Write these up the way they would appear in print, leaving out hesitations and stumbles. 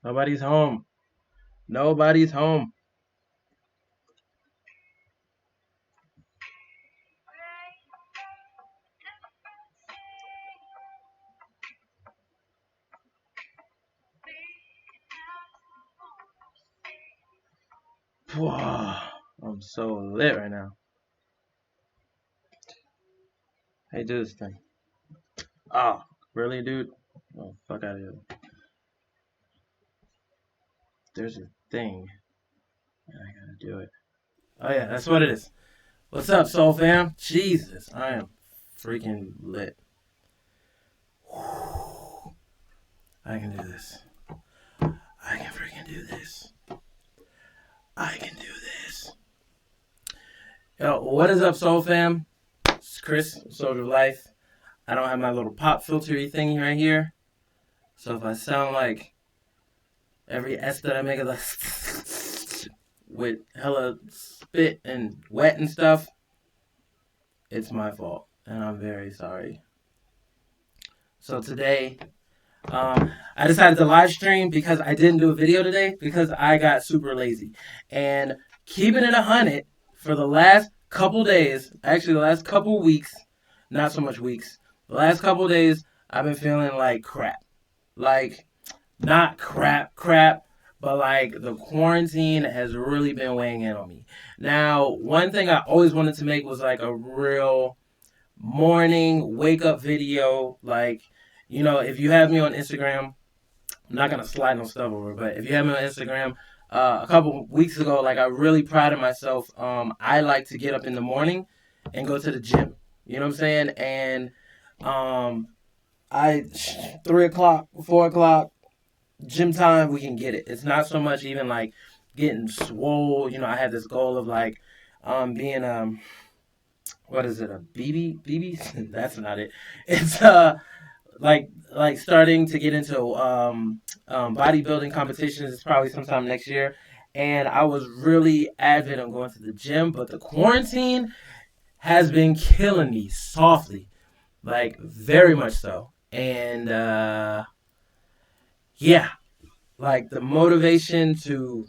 Nobody's home. Nobody's home. Whoa, I'm so lit right now. Hey, do this thing. Oh, really, dude? Oh, fuck out of here. There's a thing, and I gotta do it. Oh yeah, that's what it is. What's up, Soul Fam? Jesus, I am freaking lit. I can do this. I can freaking do this. I can do this. Yo, what is up, Soul Fam? It's Chris, Soldier of Life. I don't have my little pop filtery thing right here. So if I sound like every S that I make is like with hella spit and wet and stuff, it's my fault. And I'm very sorry. So today, I decided to live stream because I didn't do a video today because I got super lazy. And keeping it 100 for the last couple days, actually the last couple weeks, not so much weeks, the last couple days, I've been feeling like crap. Like, not crap, but like the quarantine has really been weighing in on me. Now, one thing I always wanted to make was like a real morning wake up video. Like, if you have me on Instagram, I'm not gonna slide no stuff over, but if you have me on Instagram, a couple weeks ago, like I really prided myself. I like to get up in the morning and go to the gym. You know what I'm saying? And I 3 o'clock, 4 o'clock, gym time, we can get it. It's not so much even like getting swole. I had this goal of like being what is it, a BB? That's not it. It's like starting to get into bodybuilding competitions. It's probably sometime next year. And I was really avid on going to the gym, but the quarantine has been killing me softly, like very much so. And yeah, like the motivation to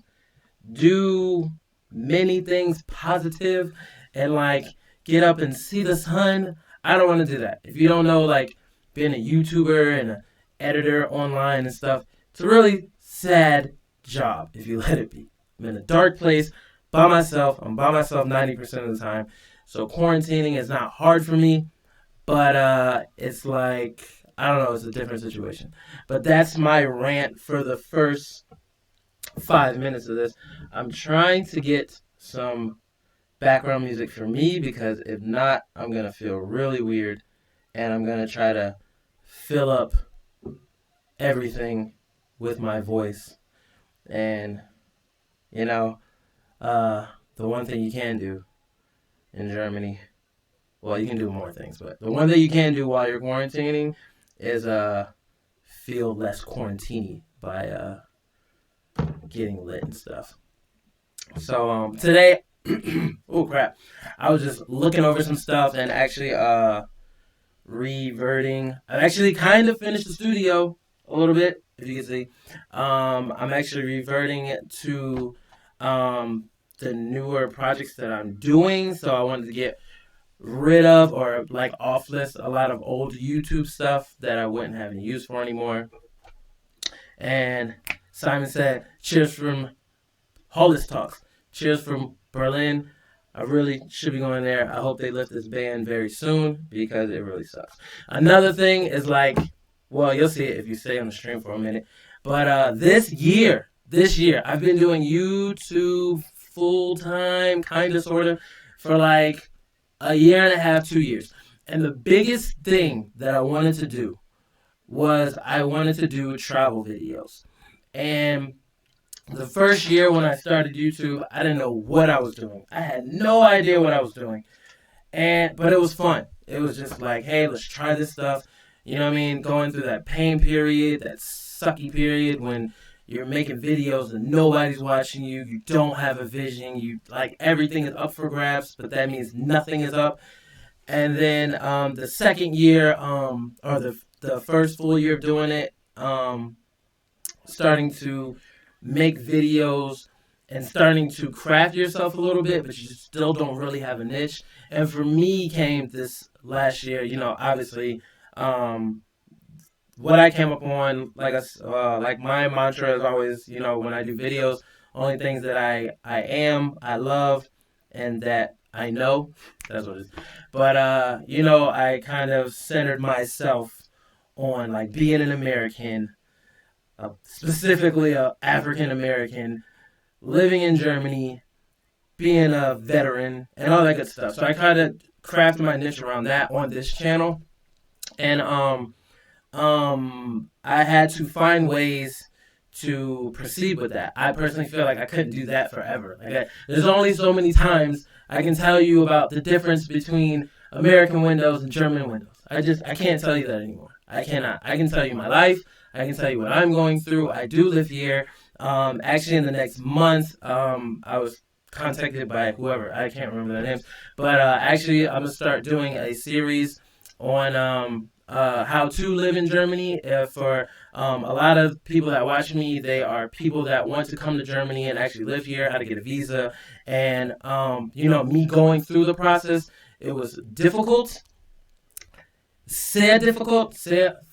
do many things positive and like get up and see the sun. I don't want to do that. If you don't know, like being a YouTuber and an editor online and stuff, it's a really sad job if you let it be. I'm in a dark place by myself. I'm by myself 90% of the time. So quarantining is not hard for me, but it's like I don't know, it's a different situation. But that's my rant for the first 5 minutes of this. I'm trying to get some background music for me because if not, I'm gonna feel really weird, and I'm gonna try to fill up everything with my voice. And you know, the one thing you can do in Germany, well, you can do more things, but the one thing you can do while you're quarantining is feel less quarantini by getting lit and stuff. So today, oh crap, I was just looking over some stuff and actually reverting. I actually kind of finished the studio a little bit, if you can see. I'm actually reverting it to the newer projects that I'm doing. So I wanted to get rid of or like off list a lot of old YouTube stuff that I wouldn't have any use for anymore. And Simon said, cheers from Hollis Talks. Cheers from Berlin. I really should be going there. I hope they lift this ban very soon because it really sucks. Another thing is like, well, you'll see it if you stay on the stream for a minute. But this year, I've been doing YouTube full time, kind of, sort of, for like a year and a half, 2 years. And the biggest thing that I wanted to do was I wanted to do travel videos. And the first year when I started YouTube, I didn't know what I was doing. I had no idea what I was doing. But it was fun. It was just like, hey, let's try this stuff. You know what I mean? Going through that pain period, that sucky period when you're making videos and nobody's watching you. You don't have a vision. You like everything is up for grabs, but that means nothing is up. And then the second year, or the first full year of doing it, starting to make videos and starting to craft yourself a little bit, but you still don't really have a niche. And for me, came this last year. Obviously, um, what I came up on, like my mantra is always, when I do videos, only things that I love, and that I know. That's what it is. But I kind of centered myself on like being an American, specifically a African American, living in Germany, being a veteran, and all that good stuff. So I kind of crafted my niche around that on this channel, and I had to find ways to proceed with that. I personally feel like I couldn't do that forever. There's only so many times I can tell you about the difference between American windows and German windows. I can't tell you that anymore. I cannot. I can tell you my life. I can tell you what I'm going through. I do live here. Actually, in the next month, I was contacted by whoever, I can't remember their names, but actually, I'm gonna start doing a series on how to live in Germany. For a lot of people that watch me, they are people that want to come to Germany and actually live here, how to get a visa. And, me going through the process, it was difficult. Sehr difficult.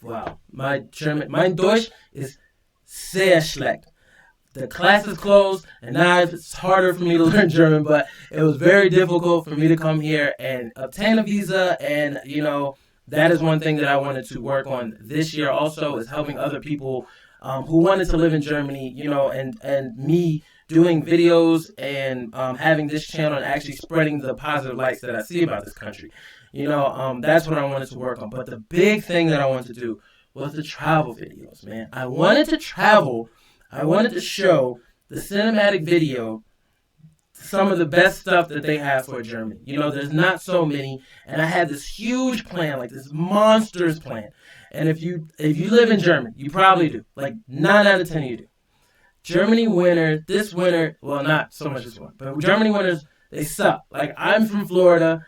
Wow. Mein Deutsch is sehr schlecht. The class is closed, and now it's harder for me to learn German, but it was very difficult for me to come here and obtain a visa. And, that is one thing that I wanted to work on this year also, is helping other people who wanted to live in Germany, and me doing videos and having this channel and actually spreading the positive lights that I see about this country. That's what I wanted to work on. But the big thing that I wanted to do was the travel videos, man. I wanted to travel. I wanted to show the cinematic video, some of the best stuff that they have for Germany. There's not so many, and I had this huge plan, like this monstrous plan. And if you live in Germany, you probably do. Like 9 out of 10 of you do. Germany winter, this winter, well, not so much this one, but Germany winters, they suck. Like, I'm from Florida.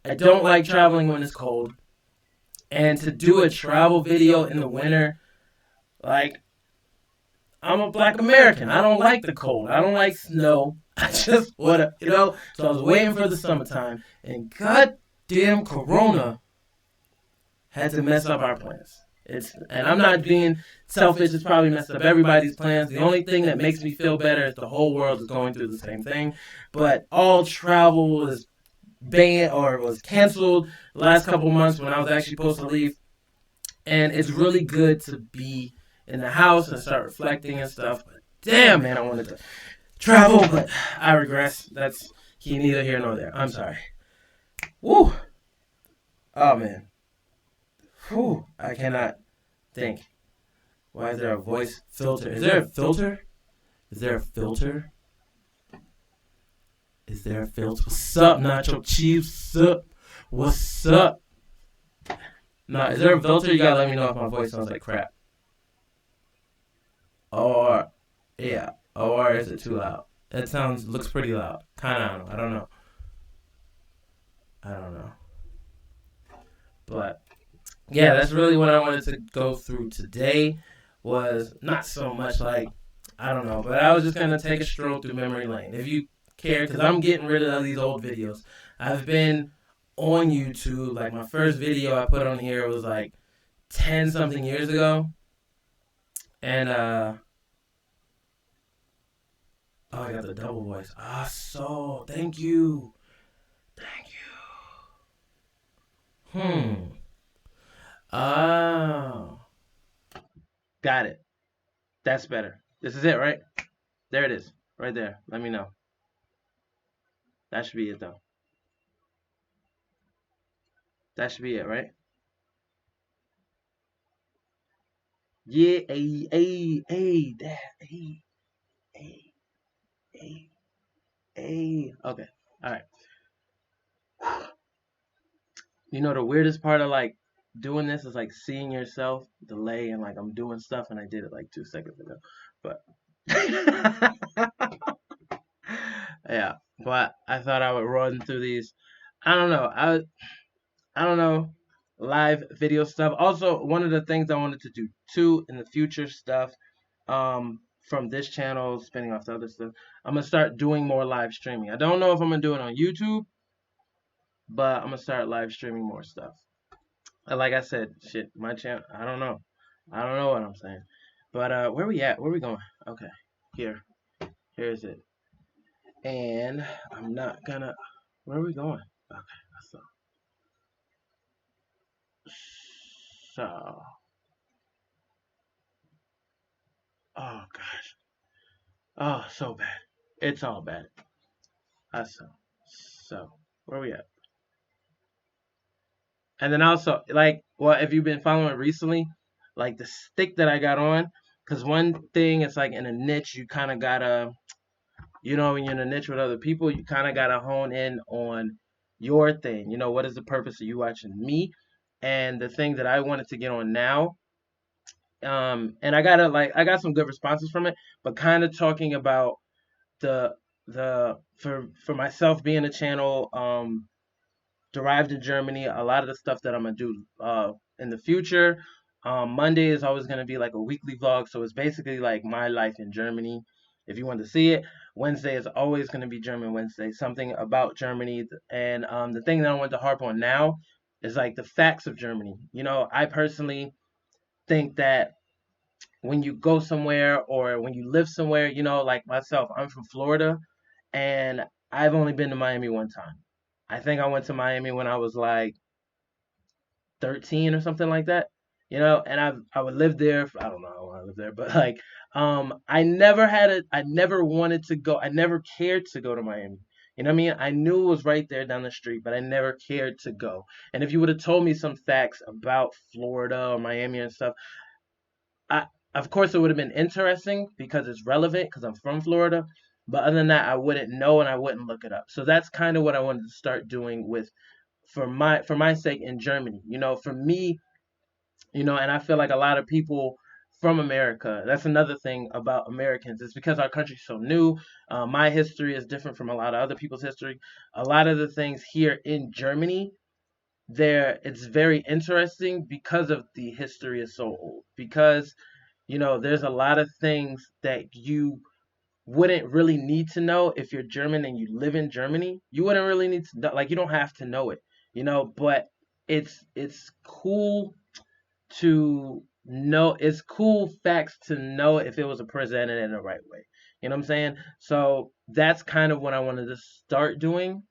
I don't like traveling when it's cold. And to do a travel video in the winter, like, I'm a black American. I don't like the cold. I don't like snow. I just wanna, So I was waiting for the summertime, and goddamn Corona had to mess up our plans. And I'm not being selfish. It's probably messed up everybody's plans. The only thing that makes me feel better is the whole world is going through the same thing. But all travel is banned or was canceled the last couple of months when I was actually supposed to leave. And it's really good to be in the house and start reflecting and stuff. But damn, man, I wanted to travel, but I regress. That's neither here nor there. I'm sorry. Woo. Oh, man. Whew. I cannot think. Why is there a voice filter? Is there a filter? Is there a filter? Is there a filter? What's up, Nacho Chiefs? What's up? Nah, is there a filter? You gotta let me know if my voice sounds like crap. Or, yeah. Or is it too loud? It looks pretty loud. Kinda, I don't know. I don't know. But, yeah, that's really what I wanted to go through today. Was not so much like, I don't know, but I was just going to take a stroll through memory lane. If you care, because I'm getting rid of these old videos. I've been on YouTube, like my first video I put on here was like 10 something years ago. And, oh, I got the double voice. Thank you. Oh. Got it. That's better. This is it, right? There it is. Right there. Let me know. That should be it, though. That should be it, right? Yeah, okay. All right. The weirdest part of like doing this is like seeing yourself delay and like I'm doing stuff and I did it like 2 seconds ago. But yeah, but I thought I would run through these. I don't know. I don't know. Live video stuff. Also, one of the things I wanted to do too in the future stuff from this channel, spinning off the other stuff. I'm gonna start doing more live streaming. I don't know if I'm gonna do it on YouTube, but I'm gonna start live streaming more stuff. And like I said, shit, my channel. I don't know. I don't know what I'm saying. But where we at? Where we going? Okay, here. Here's it. And I'm not gonna. Where are we going? Okay, so so. Oh gosh. Oh, so bad. It's all bad. So where we at? And then also, like, well, if you've been following recently, like the stick that I got on, because one thing, it's like in a niche, you kind of gotta, when you're in a niche with other people, you kind of gotta hone in on your thing. What is the purpose of you watching me? And the thing that I wanted to get on now, and I got some good responses from it, but kind of talking about the for myself being a channel, derived in Germany. A lot of the stuff that I'm gonna do in the future. Monday is always gonna be like a weekly vlog, so it's basically like my life in Germany. If you want to see it, Wednesday is always gonna be German Wednesday, something about Germany. And the thing that I want to harp on now is like the facts of Germany. I personally think that when you go somewhere or when you live somewhere, like myself, I'm from Florida and I've only been to Miami one time. I think I went to Miami when I was like 13 or something like that. And I would live there. I don't know how long I lived there, but like, I never wanted to go. I never cared to go to Miami. You know what I mean? I knew it was right there down the street, but I never cared to go. And if you would have told me some facts about Florida or Miami and stuff, I, of course, it would have been interesting because it's relevant because I'm from Florida. But other than that, I wouldn't know and I wouldn't look it up. So that's kind of what I wanted to start doing with for my sake in Germany. For me, and I feel like a lot of people from America. That's another thing about Americans. It's because our country's so new. My history is different from a lot of other people's history. A lot of the things here in Germany, it's very interesting because of the history is so old. Because there's a lot of things that you wouldn't really need to know if you're German and you live in Germany. You wouldn't really need to know, like you don't have to know it, but it's cool to know. It's cool facts to know if it was presented in the right way. You know what I'm saying? So that's kind of what I wanted to start doing,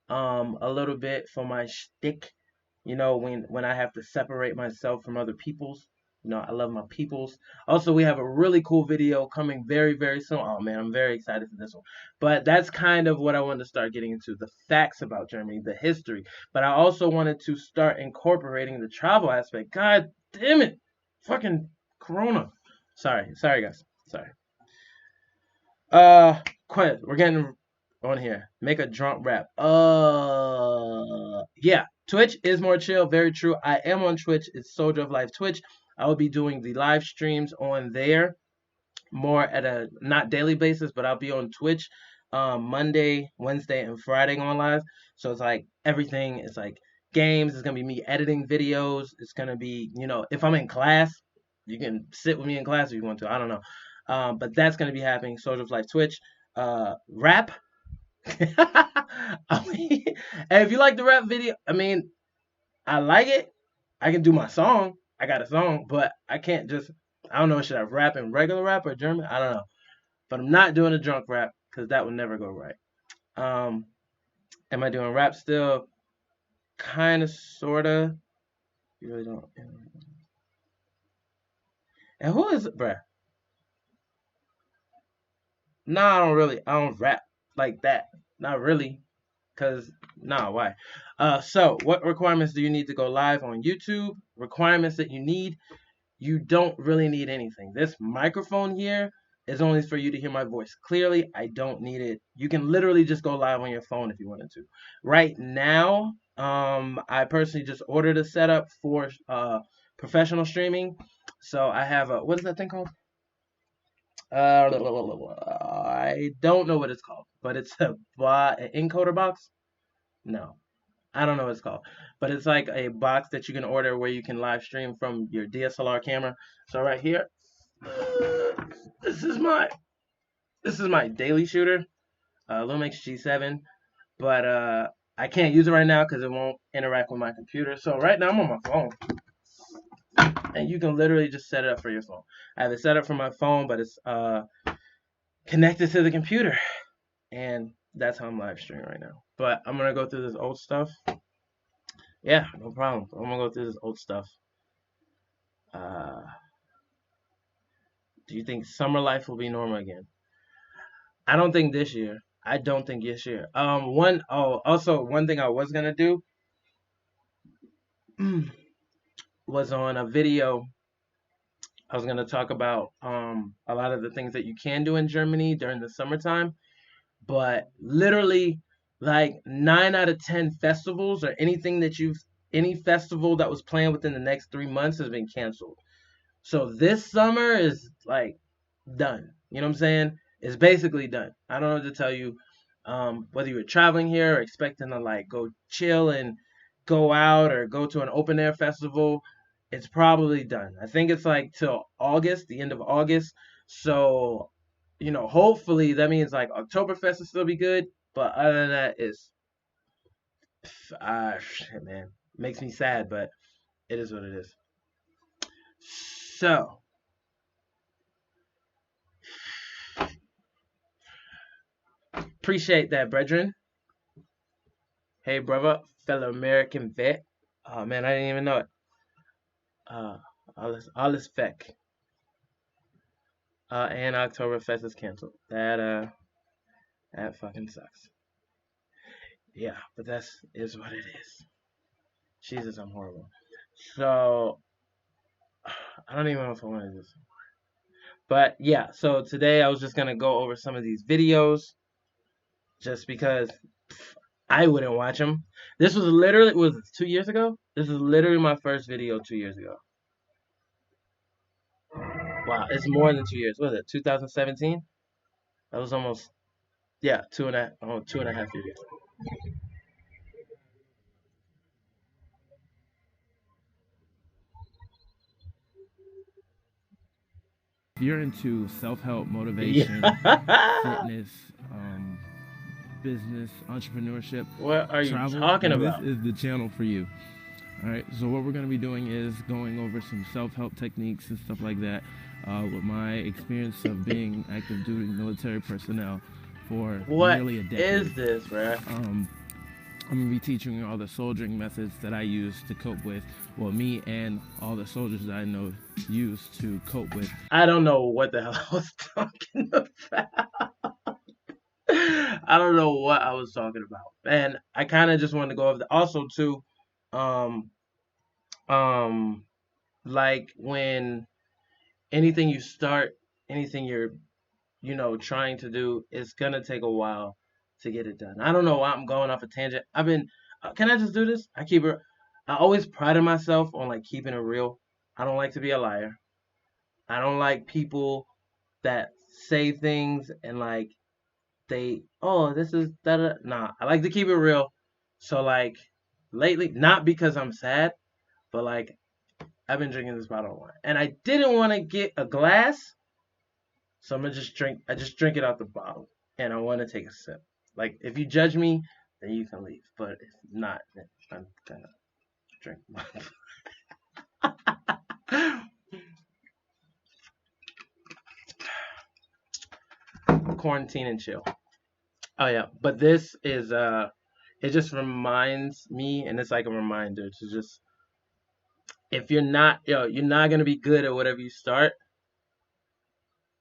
a little bit for my shtick. When I have to separate myself from other people's. I love my peoples. Also, we have a really cool video coming very, very soon. Oh man, I'm very excited for this one. But that's kind of what I wanted to start getting into, the facts about Germany, the history. But I also wanted to start incorporating the travel aspect. God damn it. Fucking Corona. Sorry guys. Sorry. Quiet. We're getting on here. Make a drunk rap. Yeah. Twitch is more chill. Very true. I am on Twitch. It's Soldier of Life Twitch. I will be doing the live streams on there more at a not daily basis, but I'll be on Twitch Monday, Wednesday, and Friday on live. So it's like everything. It's like games. It's gonna be me editing videos. It's gonna be, if I'm in class, you can sit with me in class if you want to. I don't know. But that's gonna be happening. Soldier of Life Twitch. Rap. And if you like the rap video, I like it. I can do my song. I got a song, but I can't just. I don't know. Should I rap in regular rap or German? I don't know. But I'm not doing a drunk rap because that would never go right. Um, am I doing rap still? Kind of, sorta. You really don't. And who is it, bruh? Nah, I don't really. I don't rap like that. Not really. Cause nah, why? So what requirements do you need to go live on YouTube? Requirements that you need. You don't really need anything. This microphone here is only for you to hear my voice clearly. I don't need it. You can literally just go live on your phone if you wanted to. Right now, I personally just ordered a setup for professional streaming. So I have a, what is that thing called? I don't know what it's called, but it's an encoder box. No, I don't know what it's called, but it's like a box that you can order where you can live stream from your DSLR camera. So right here, This is my daily shooter, Lumix G7, but I can't use it right now because it won't interact with my computer. So right now I'm on my phone, and you can literally just set it up for your phone. I have it set up for my phone, but it's connected to the computer, and that's how I'm live streaming right now. But I'm gonna go through this old stuff. Yeah, no problem. I'm gonna go through this old stuff. Uh, do you think summer life will be normal again? I don't think this year. I don't think this year. Also one thing I was gonna do was on a video. I was gonna talk about a lot of the things that you can do in Germany during the summertime, but literally like 9 out of 10 festivals or any festival that was planned within the next 3 months has been canceled. So this summer is like done. You know what I'm saying? It's basically done. I don't know what to tell you. Whether you were traveling here or expecting to like go chill and go out or go to an open air festival, it's probably done. I think it's like till August, the end of August. So, hopefully that means like Oktoberfest will still be good. But other than that, it's shit, man, makes me sad, but it is what it is. So, appreciate that, brethren. Hey, brother, fellow American vet. Oh man, I didn't even know it. Uh, all this feck. And Oktoberfest is canceled. That fucking sucks. Yeah, but that's is what it is. Jesus, I'm horrible. So I don't even know if I want to do this. But yeah, so today I was just gonna go over some of these videos just because I wouldn't watch them. This was 2 years ago. This is literally my first video 2 years ago. Wow, it's more than 2 years. What was it? 2017? That was almost, yeah, 2.5 years. If you're into self-help, motivation, Yeah. fitness, business, entrepreneurship, What are you travel, talking then this about? is the channel for you. All right. So what we're going to be doing is going over some self-help techniques and stuff like that, with my experience of being active duty military personnel for What nearly a is decade. this, bruh? I'm gonna be teaching you all the soldiering methods that I use to cope with, well, me and all the soldiers that I know use to cope with. I don't know what the hell I was talking about. I don't know what I was talking about. And I kind of just wanted to go over the also too, um, um, like when anything you start, anything you're, trying to do, it's gonna take a while to get it done. I don't know why I'm going off a tangent. Can I just do this? I always prided myself on like keeping it real. I don't like to be a liar. I don't like people that say things and like this is da da. Nah, I like to keep it real. So like lately, not because I'm sad, but like I've been drinking this bottle of wine, and I didn't want to get a glass, so I'm gonna just drink. I just drink it out the bottle, and I want to take a sip. Like if you judge me, then you can leave. But if not, then I'm gonna drink. Quarantine and chill. Oh yeah, but this is it just reminds me, and it's like a reminder to just if you're not gonna be good at whatever you start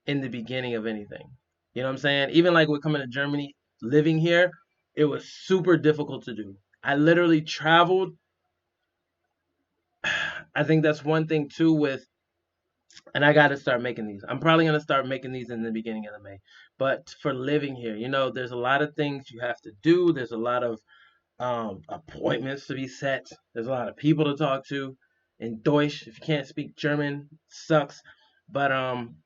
in the beginning of anything. You know what I'm saying? Even like with coming to Germany, living here, it was super difficult to do. I literally traveled. I think that's one thing too and I got to start making these. I'm probably gonna start making these in the beginning of the May. But for living here, there's a lot of things you have to do. There's a lot of appointments to be set. There's a lot of people to talk to. In Deutsch, if you can't speak German, sucks. But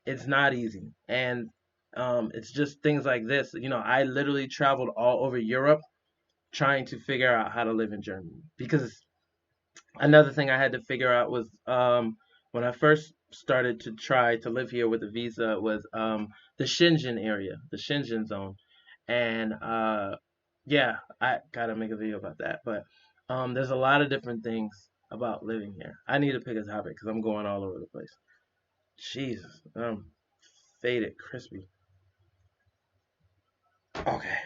it's not easy, and it's just things like this. I literally traveled all over Europe trying to figure out how to live in Germany because another thing I had to figure out was when I first started to try to live here with a visa was the Shenzhen area, the Shenzhen zone, and yeah, I gotta make a video about that. But there's a lot of different things about living here. I need to pick a topic because I'm going all over the place. Jesus, faded, crispy. Okay,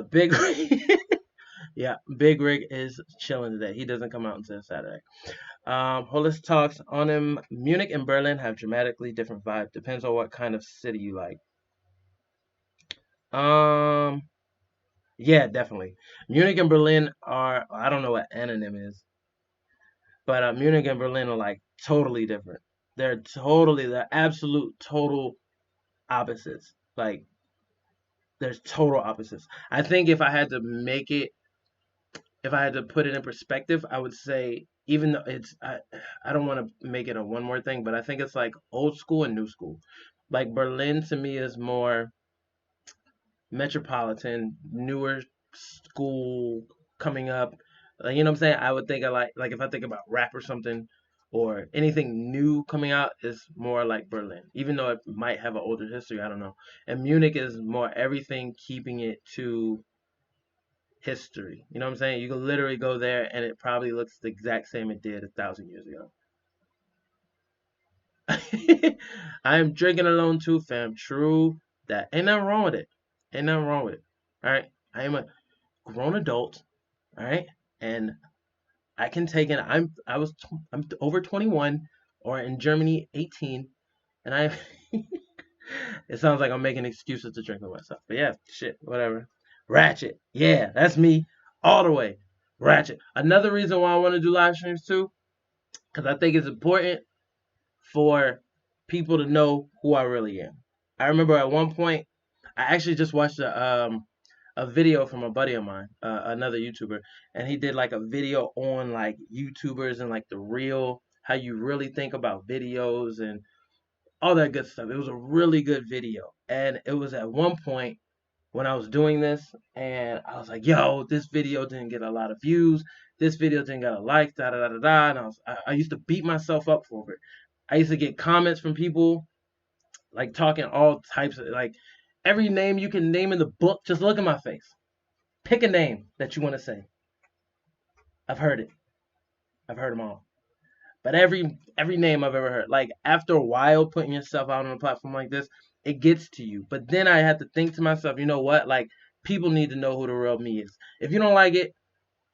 Big Rig, yeah, Big Rig is chilling today. He doesn't come out until Saturday. Holis talks on him. Munich and Berlin have dramatically different vibe. Depends on what kind of city you like. Um, yeah, definitely. Munich and Berlin are, I don't know what anonym is, but Munich and Berlin are like totally different. They're absolute total opposites. Like, there's total opposites. I think if I had to put it in perspective, I would say, even though I don't want to make it a one more thing, but I think it's like old school and new school. Like Berlin to me is more metropolitan, newer school coming up. You know what I'm saying? I would think of like if I think about rap or something or anything new coming out is more like Berlin, even though it might have an older history. I don't know. And Munich is more everything keeping it to history. You know what I'm saying? You can literally go there and it probably looks the exact same it did 1,000 years ago. I am drinking alone too, fam. True that. Ain't nothing wrong with it. Ain't nothing wrong with it. All right. I am a grown adult. All right. And I can take it. I'm over 21 or in Germany 18. And I, it sounds like I'm making excuses to drink with myself. But yeah, shit, whatever. Ratchet. Yeah, that's me all the way. Ratchet. Another reason why I want to do live streams too, because I think it's important for people to know who I really am. I remember at one point, I actually just watched a video from a buddy of mine, another YouTuber, and he did like a video on like YouTubers and like the real how you really think about videos and all that good stuff. It was a really good video, and it was at one point when I was doing this, and I was like, "Yo, this video didn't get a lot of views. This video didn't get a like, da da da da da." And I used to beat myself up for it. I used to get comments from people like talking all types of like every name you can name in the book. Just look at my face. Pick a name that you want to say. I've heard it. I've heard them all. But every name I've ever heard, like after a while putting yourself out on a platform like this, it gets to you. But then I had to think to myself, you know what? Like people need to know who the real me is. If you don't like it,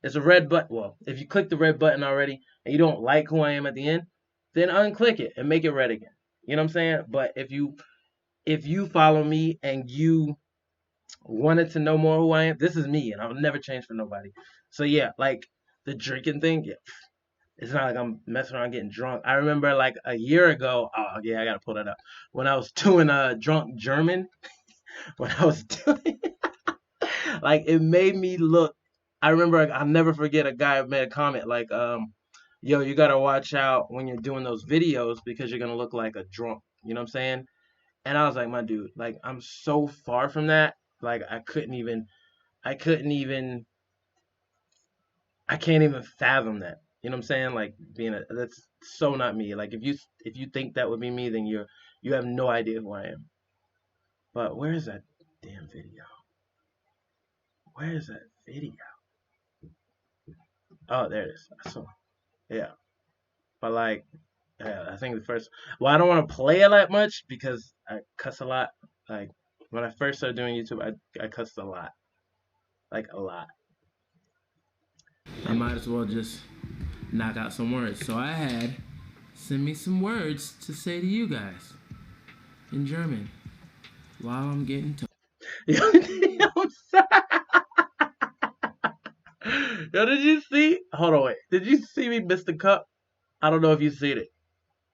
it's a red button. Well, if you click the red button already and you don't like who I am at the end, then unclick it and make it red again. You know what I'm saying? But if you follow me and you wanted to know more who I am, this is me and I'll never change for nobody. So yeah, like the drinking thing, yeah, it's not like I'm messing around getting drunk. I remember like a year ago, oh yeah, I gotta pull that up. When I was doing drunk German, when I was doing like it made me look. I remember I'll never forget a guy made a comment like yo, you gotta watch out when you're doing those videos because you're gonna look like a drunk. You know what I'm saying? And I was like, my dude, like I'm so far from that. Like I couldn't even I can't even fathom that. You know what I'm saying? Like that's so not me. Like if you think that would be me, then you have no idea who I am. But where is that damn video? Where is that video? Oh, there it is. I saw. Yeah. But like, yeah, I think the first. Well, I don't want to play it that much because I cuss a lot. Like when I first started doing YouTube, I cussed a lot, like a lot. I might as well just knock out some words. So I had send me some words to say to you guys in German while I'm getting to. I'm sorry. Yo, did you see? Hold on, wait. Did you see me miss the cup? I don't know if you seen it.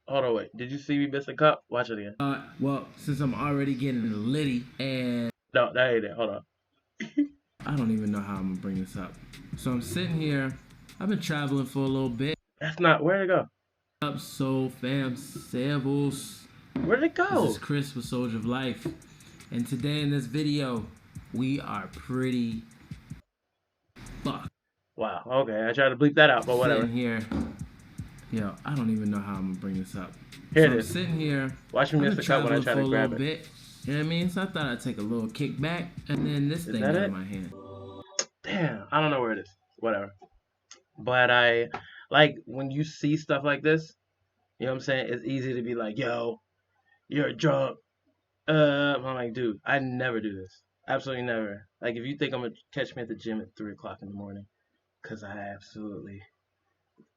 Hold on, wait. Did you see me miss the cup? Watch it again. Well, since I'm already getting litty and No, that ain't it. Hold on. I don't even know how I'm gonna bring this up. So I'm sitting here. I've been traveling for a little bit. That's not. Where'd it go? Up, so fam, servus. Where'd it This go? is Chris with Soldier of Life, and today in this video, we are pretty fucked. Wow. Okay, I tried to bleep that out, but whatever. Sitting here Yo, I don't even know how I'm gonna bring this up. Here So it I'm is. sitting here. Watch me I've miss been the cut when I traveling try for to a little grab it. bit. You know what I mean? So I thought I'd take a little kick back, and then this Is thing that got in it? my hand. Damn, I don't know where it is. Whatever. But I like when you see stuff like this. You know what I'm saying? It's easy to be like, "Yo, you're drunk." I'm like, dude, I never do this. Absolutely never. Like, if you think I'm gonna catch me at the gym at 3 o'clock in the morning, because I absolutely,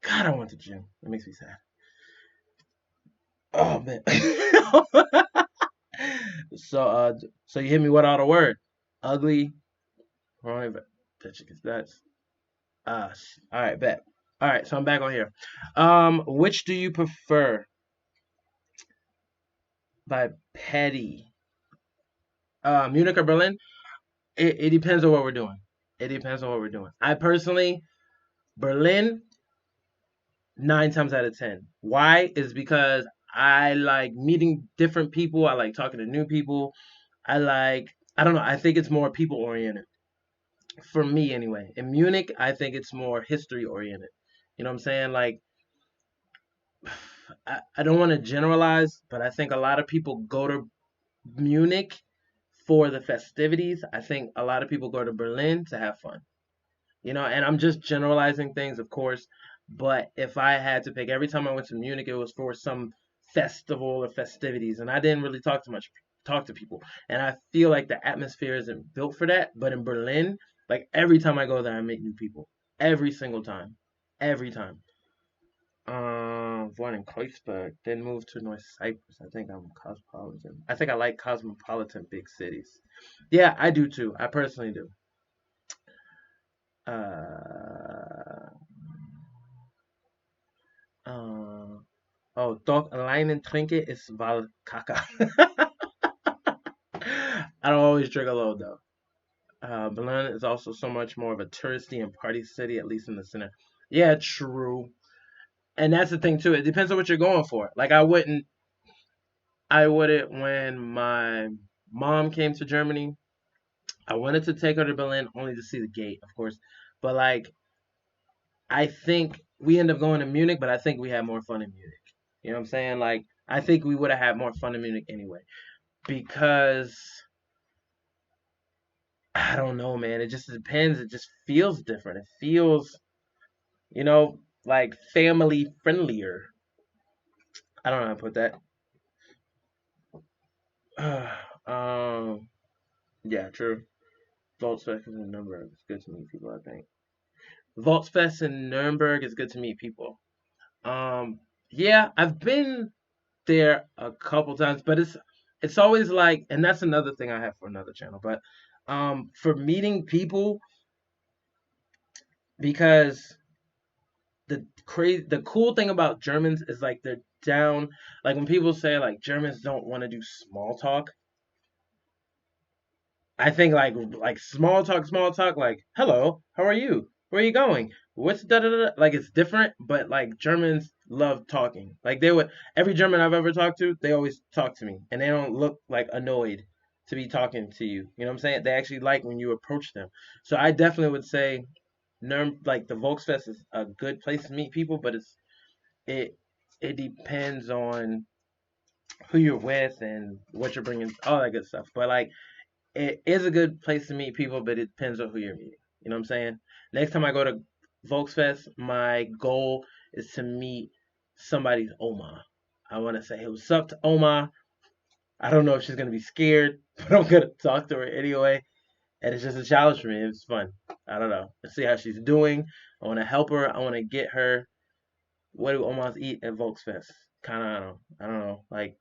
God, I want the gym. It makes me sad. Oh man. so, so you hit me without a word. Ugly. Wrong. That chick is nuts. All right, bet. All right, so I'm back on here. Which do you prefer by Petty? Munich or Berlin? It depends on what we're doing. It depends on what we're doing. I personally, Berlin, 9 times out of 10. Why? Is because I like meeting different people. I like talking to new people. I don't know, I think it's more people oriented. For me, anyway. In Munich, I think it's more history oriented. You know what I'm saying? Like, I don't want to generalize, but I think a lot of people go to Munich for the festivities. I think a lot of people go to Berlin to have fun. And I'm just generalizing things, of course. But if I had to pick, every time I went to Munich, it was for some festival or festivities, and I didn't really talk to people. And I feel like the atmosphere isn't built for that. But in Berlin, like every time I go there, I meet new people. Every single time, every time. Born in Kreuzberg, then moved to North Cyprus. I think I'm cosmopolitan. I think I like cosmopolitan big cities. Yeah, I do too. I personally do. Uh, uh, oh, doch alleine trinke ist weil Kacke. I don't always drink alone though. Berlin is also so much more of a touristy and party city, at least in the center. Yeah, true. And that's the thing too. It depends on what you're going for. Like I wouldn't when my mom came to Germany. I wanted to take her to Berlin only to see the gate, of course. But like I think we ended up going to Munich, but I think we had more fun in Munich. You know what I'm saying? Like I think we would have had more fun in Munich anyway. Because I don't know, man. It just depends. It just feels different. It feels, like family friendlier. I don't know how to put that. Yeah, true. Volkswagen in Nuremberg is good to meet people, I think. Volksfest in Nuremberg is good to meet people. Yeah, I've been there a couple times, but it's always like, and that's another thing I have for another channel. But for meeting people, because the cool thing about Germans is like they're down. Like when people say like Germans don't want to do small talk, I think like small talk, like hello, how are you? Where are you going? What's da da da? Like it's different, but like Germans love talking. Like they would every German I've ever talked to, they always talk to me, and they don't look like annoyed to be talking to you. You know what I'm saying? They actually like when you approach them. So I definitely would say, like the Volksfest is a good place to meet people, but it it depends on who you're with and what you're bringing, all that good stuff. But like it is a good place to meet people, but it depends on who you're meeting. You know what I'm saying? Next time I go to Volksfest, my goal is to meet somebody's Oma. I want to say, hey, what's up to Oma? I don't know if she's going to be scared, but I'm going to talk to her anyway. And it's just a challenge for me. It's fun. I don't know. Let's see how she's doing. I want to help her. I want to get her. What do Omas eat at Volksfest? Kind of, I don't know, like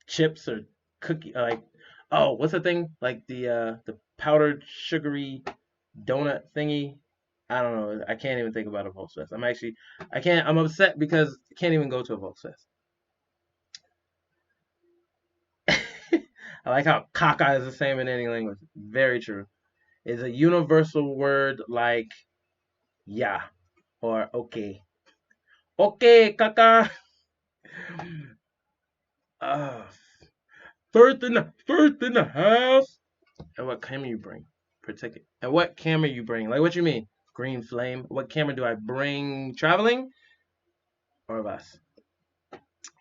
chips or cookie, like oh, what's the thing? Like the powdered sugary donut thingy. I don't know. I can't even think about a Volksfest. I can't. I'm upset because I can't even go to a Volksfest. I like how caca is the same in any language. Very true. It's a universal word like yeah or okay. Okay, caca. Uh, first in the house. And what camera you bring? Particular. And what camera you bring? Like what you mean? Green flame. What camera do I bring? Traveling? or less.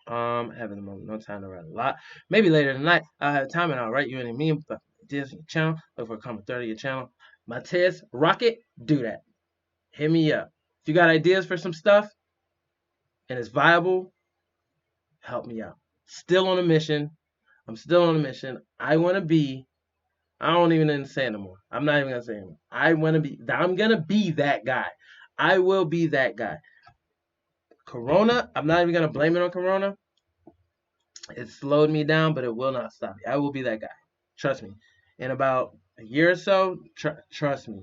Having the moment, no time to write a lot. Maybe later tonight, I'll have time and I'll write you any meme ideas on your channel. Look for a comment 30 your channel. Matez Rocket, do that. Hit me up. If you got ideas for some stuff and it's viable, help me out. Still on a mission. I'm still on a mission. I want to be. I don't even say it no more. I'm not even gonna say it anymore. I'm gonna be that guy. I will be that guy. Corona. I'm not even gonna blame it on Corona. It slowed me down, but it will not stop me. I will be that guy. Trust me. In about a year or so, trust me.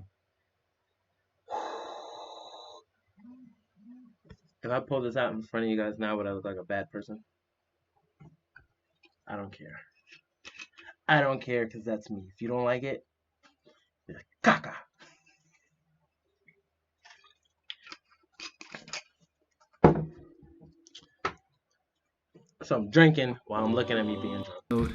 If I pull this out in front of you guys now, would I look like a bad person? I don't care. I don't care because that's me. If you don't like it, you're like, caca. So I'm drinking while I'm looking at me being drunk.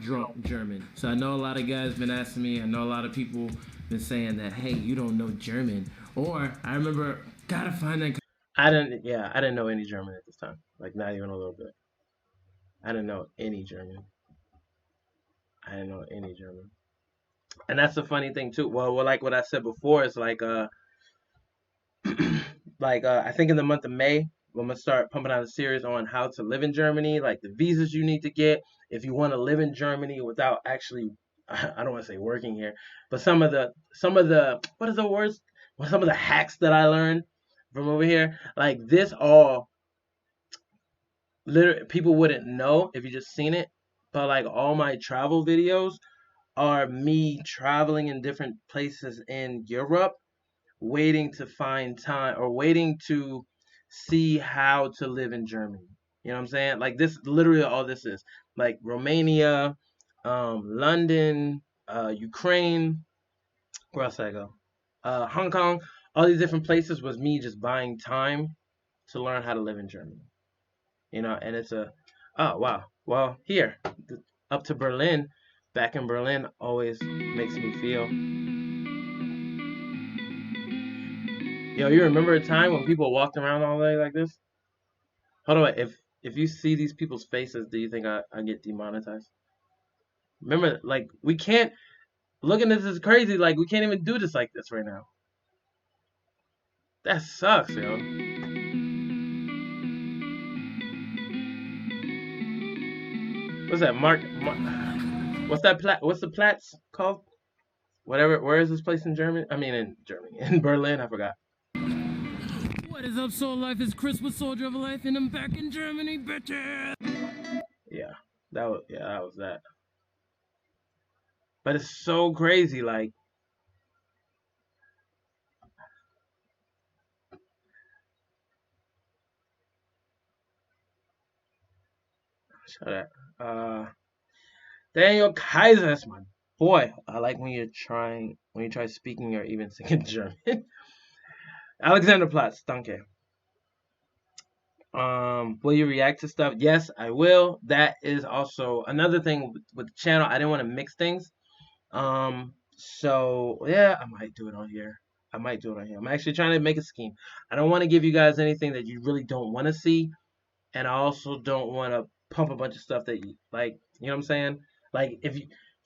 Drunk German. So I know a lot of guys been asking me. I know a lot of people been saying that, hey, you don't know German. Or I remember, gotta find that. I didn't know any German at this time. Like not even a little bit. I didn't know any German. I didn't know any German. And that's the funny thing too. Well, like what I said before, it's like I think in the month of May, we're gonna start pumping out a series on how to live in Germany, like the visas you need to get if you want to live in Germany without actually, I don't want to say working here, but some of the what is the words? Some of the hacks that I learned from over here, like this all literally people wouldn't know if you just seen it, but like all my travel videos are me traveling in different places in Europe waiting to find time or waiting to see how to live in Germany. You know what I'm saying? Like this, literally all this is like Romania, London, Ukraine. Where else did I go? Hong Kong. All these different places was me just buying time to learn how to live in Germany. You know, and it's oh wow. Well, here up to Berlin, back in Berlin, always makes me feel. Yo, you remember a time when people walked around all day like this? Hold on, if you see these people's faces, do you think I get demonetized? Remember, like we can't. Looking at this is crazy. Like we can't even do this like this right now. That sucks, yo. What's that, what's that What's the Platz called? Whatever. Where is this place in Germany? I mean, in Germany, in Berlin. I forgot. What is up, Soul Life? It's Chris with Soldier of Life, and I'm back in Germany, bitches. Yeah, that was that. But it's so crazy, like. Shut up. Daniel Kaiser, that's my boy. I like when you try speaking or even singing German. Alexander Platz, danke. Will you react to stuff? Yes, I will. That is also another thing with the channel. I didn't want to mix things. So yeah, I might do it on here. I might do it on here. I'm actually trying to make a scheme. I don't want to give you guys anything that you really don't want to see, and I also don't want to pump a bunch of stuff that you like. You know what I'm saying? Like if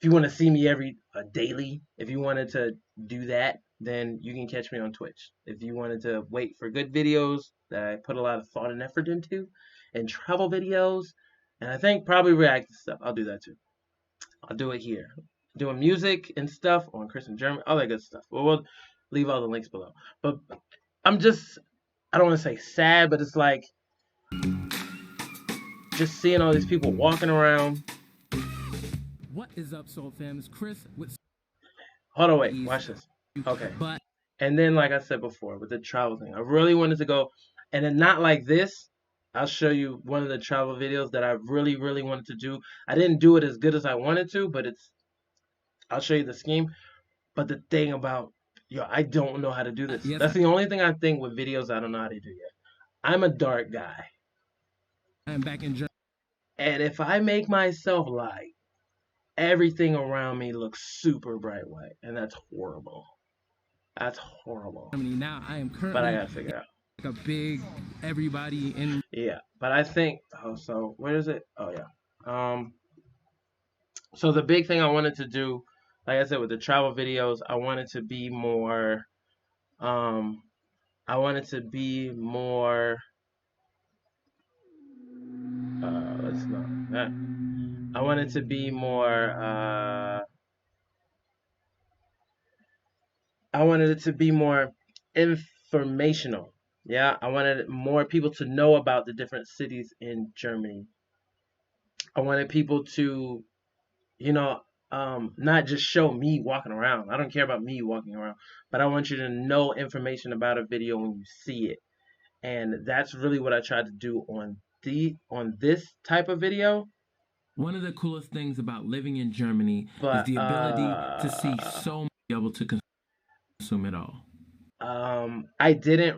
you want to see me every daily, if you wanted to do that, then you can catch me on Twitch. If you wanted to wait for good videos that I put a lot of thought and effort into, and travel videos, and I think probably react to stuff, I'll do that too. I'll do it here. Doing music and stuff on Chris and German, all that good stuff. Well, we'll leave all the links below. But I'm just, I don't want to say sad, but it's like just seeing all these people walking around. What is up, Soul Fam? It's Chris with. Hold on, wait, watch this. Okay. And then, like I said before, with the travel thing, I really wanted to go, and then not like this. I'll show you one of the travel videos that I really, really wanted to do. I didn't do it as good as I wanted to, but I'll show you the scheme. But the thing about, I don't know how to do this. Yes. That's the only thing I think with videos I don't know how to do yet. I'm a dark guy. I'm back in Germany. And if I make myself light, everything around me looks super bright white, and that's horrible. That's horrible. Now I am currently. But I gotta figure it out. a big everybody in. Yeah, but I think, oh, so where is it? Oh yeah. Um, so the big thing I wanted to do, like I said, with the travel videos, I wanted to be more. Um, I wanted to be more. Let's not. I wanted to be more. I wanted it to be more informational. Yeah, I wanted more people to know about the different cities in Germany. I wanted people to, you know, not just show me walking around. I don't care about me walking around, but I want you to know information about a video when you see it. And that's really what I tried to do on this type of video. One of the coolest things about living in Germany is But the ability to see so much, be able to consume it all. I didn't.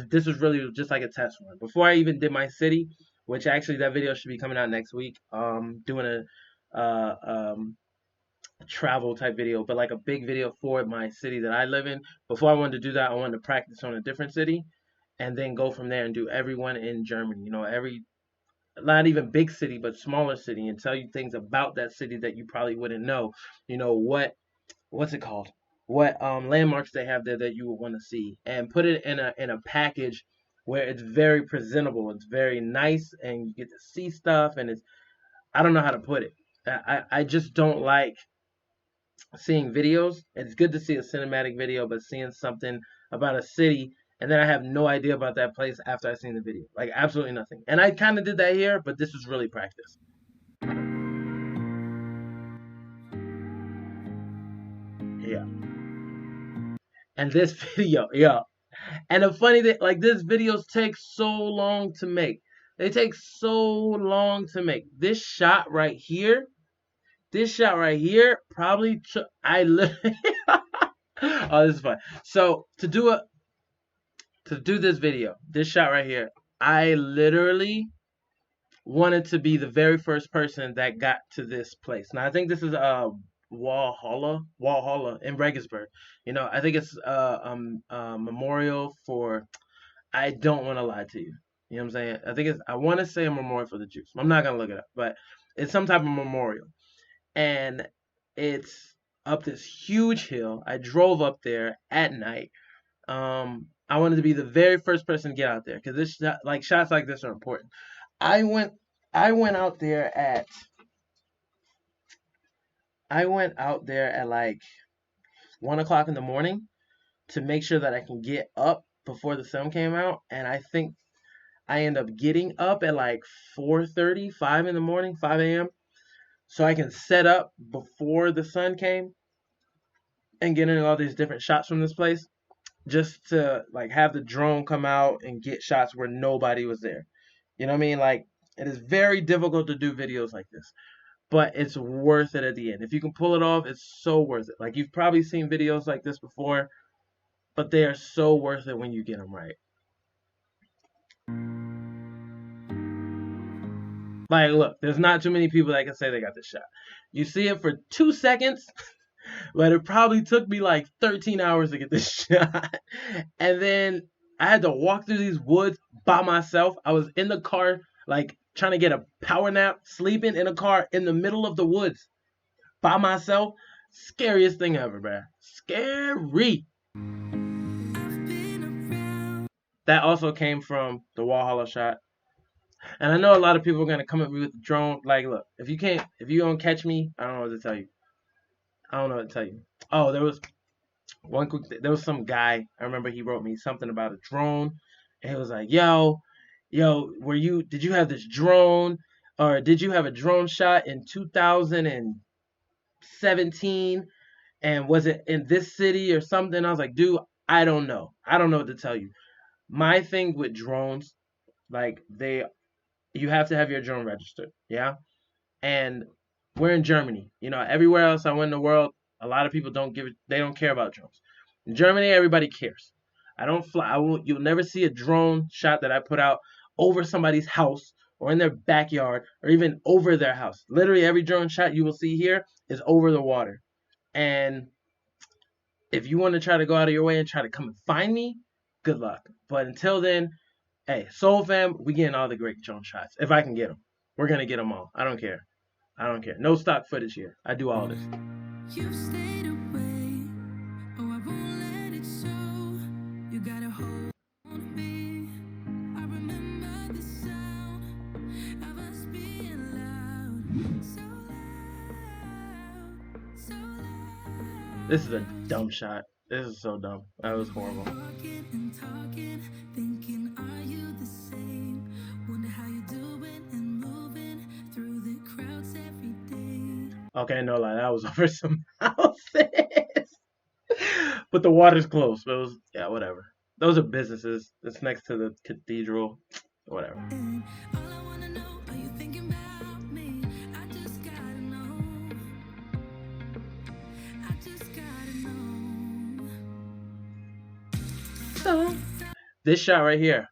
This was really just like a test run before I even did my city, which actually that video should be coming out next week. Doing a travel type video, but like a big video for my city that I live in. Before I wanted to do that, I wanted to practice on a different city, and then go from there and do everyone in Germany. You know, every not even big city, but smaller city, and tell you things about that city that you probably wouldn't know. You know what's it called? What landmarks they have there that you would want to see, and put it in a package where it's very presentable, it's very nice, and you get to see stuff, and it's I don't know how to put it. I just don't like seeing videos. It's good to see a cinematic video, but seeing something about a city and then I have no idea about that place after I seen the video, like absolutely nothing. And I kind of did that here, but this was really practice. Yeah. And this video, yeah. And the funny thing, like this videos take so long to make. They take so long to make. This shot right here, probably took. I literally. Oh, this is fun. So to do this video, this shot right here, I literally wanted to be the very first person that got to this place. Now I think this is Walhalla in Regensburg. You know, I think it's a memorial for. I don't want to lie to you. You know what I'm saying? I think it's. I want to say a memorial for the Jews. I'm not gonna look it up, but it's some type of memorial, and it's up this huge hill. I drove up there at night. I wanted to be the very first person to get out there because like shots like this are important. I went I went out there at I went out there at like 1 o'clock in the morning to make sure that I can get up before the sun came out, and I think I end up getting up at like 4:30, 5 in the morning, 5 a.m. so I can set up before the sun came and getting all these different shots from this place just to like have the drone come out and get shots where nobody was there. You know what I mean? Like it is very difficult to do videos like this, but it's worth it at the end. If you can pull it off, it's so worth it. Like you've probably seen videos like this before, but they are so worth it when you get them right. Like, look, there's not too many people that can say they got this shot. You see it for 2 seconds, but it probably took me like 13 hours to get this shot. And then I had to walk through these woods by myself. I was in the car, like trying to get a power nap, sleeping in a car in the middle of the woods by myself. Scariest thing ever, bruh. Scary. That also came from the Walhalla shot. And I know a lot of people are gonna come at me with the drone. Like, look, if you don't catch me, I don't know what to tell you. I don't know what to tell you. Oh, there was there was some guy. I remember he wrote me something about a drone, and he was like, "Yo, did you have this drone, or did you have a drone shot in 2017, and was it in this city or something?" I was like, "Dude, I don't know. I don't know what to tell you." My thing with drones, like you have to have your drone registered, yeah. And we're in Germany. You know, everywhere else I went in the world, a lot of people they don't care about drones. In Germany, everybody cares. I don't fly. You'll never see a drone shot that I put out over somebody's house or in their backyard or even over their house. Literally, every drone shot you will see here is over the water. And if you want to try to go out of your way and try to come and find me, good luck. But until then, hey, Soul Fam, we getting all the great drone shots. If I can get them, we're gonna get them all. I don't care. I don't care. No stock footage here. I do all this. You've stayed away. Oh, I won't let it show. You gotta hold me. I remember the sound of us being loud. So loud. So loud. This is a dumb shot. This is so dumb. That was horrible. Talking and talking, thinking, are you the same? Wonder how you're doing and moving through the crowds every day. Okay, no lie, that was over some houses. But the water's close. But it was, yeah, whatever. Those are businesses. It's next to the cathedral. Whatever. And all I wanna know, are you thinking about me? I just gotta know. I just gotta know. So, this shot right here.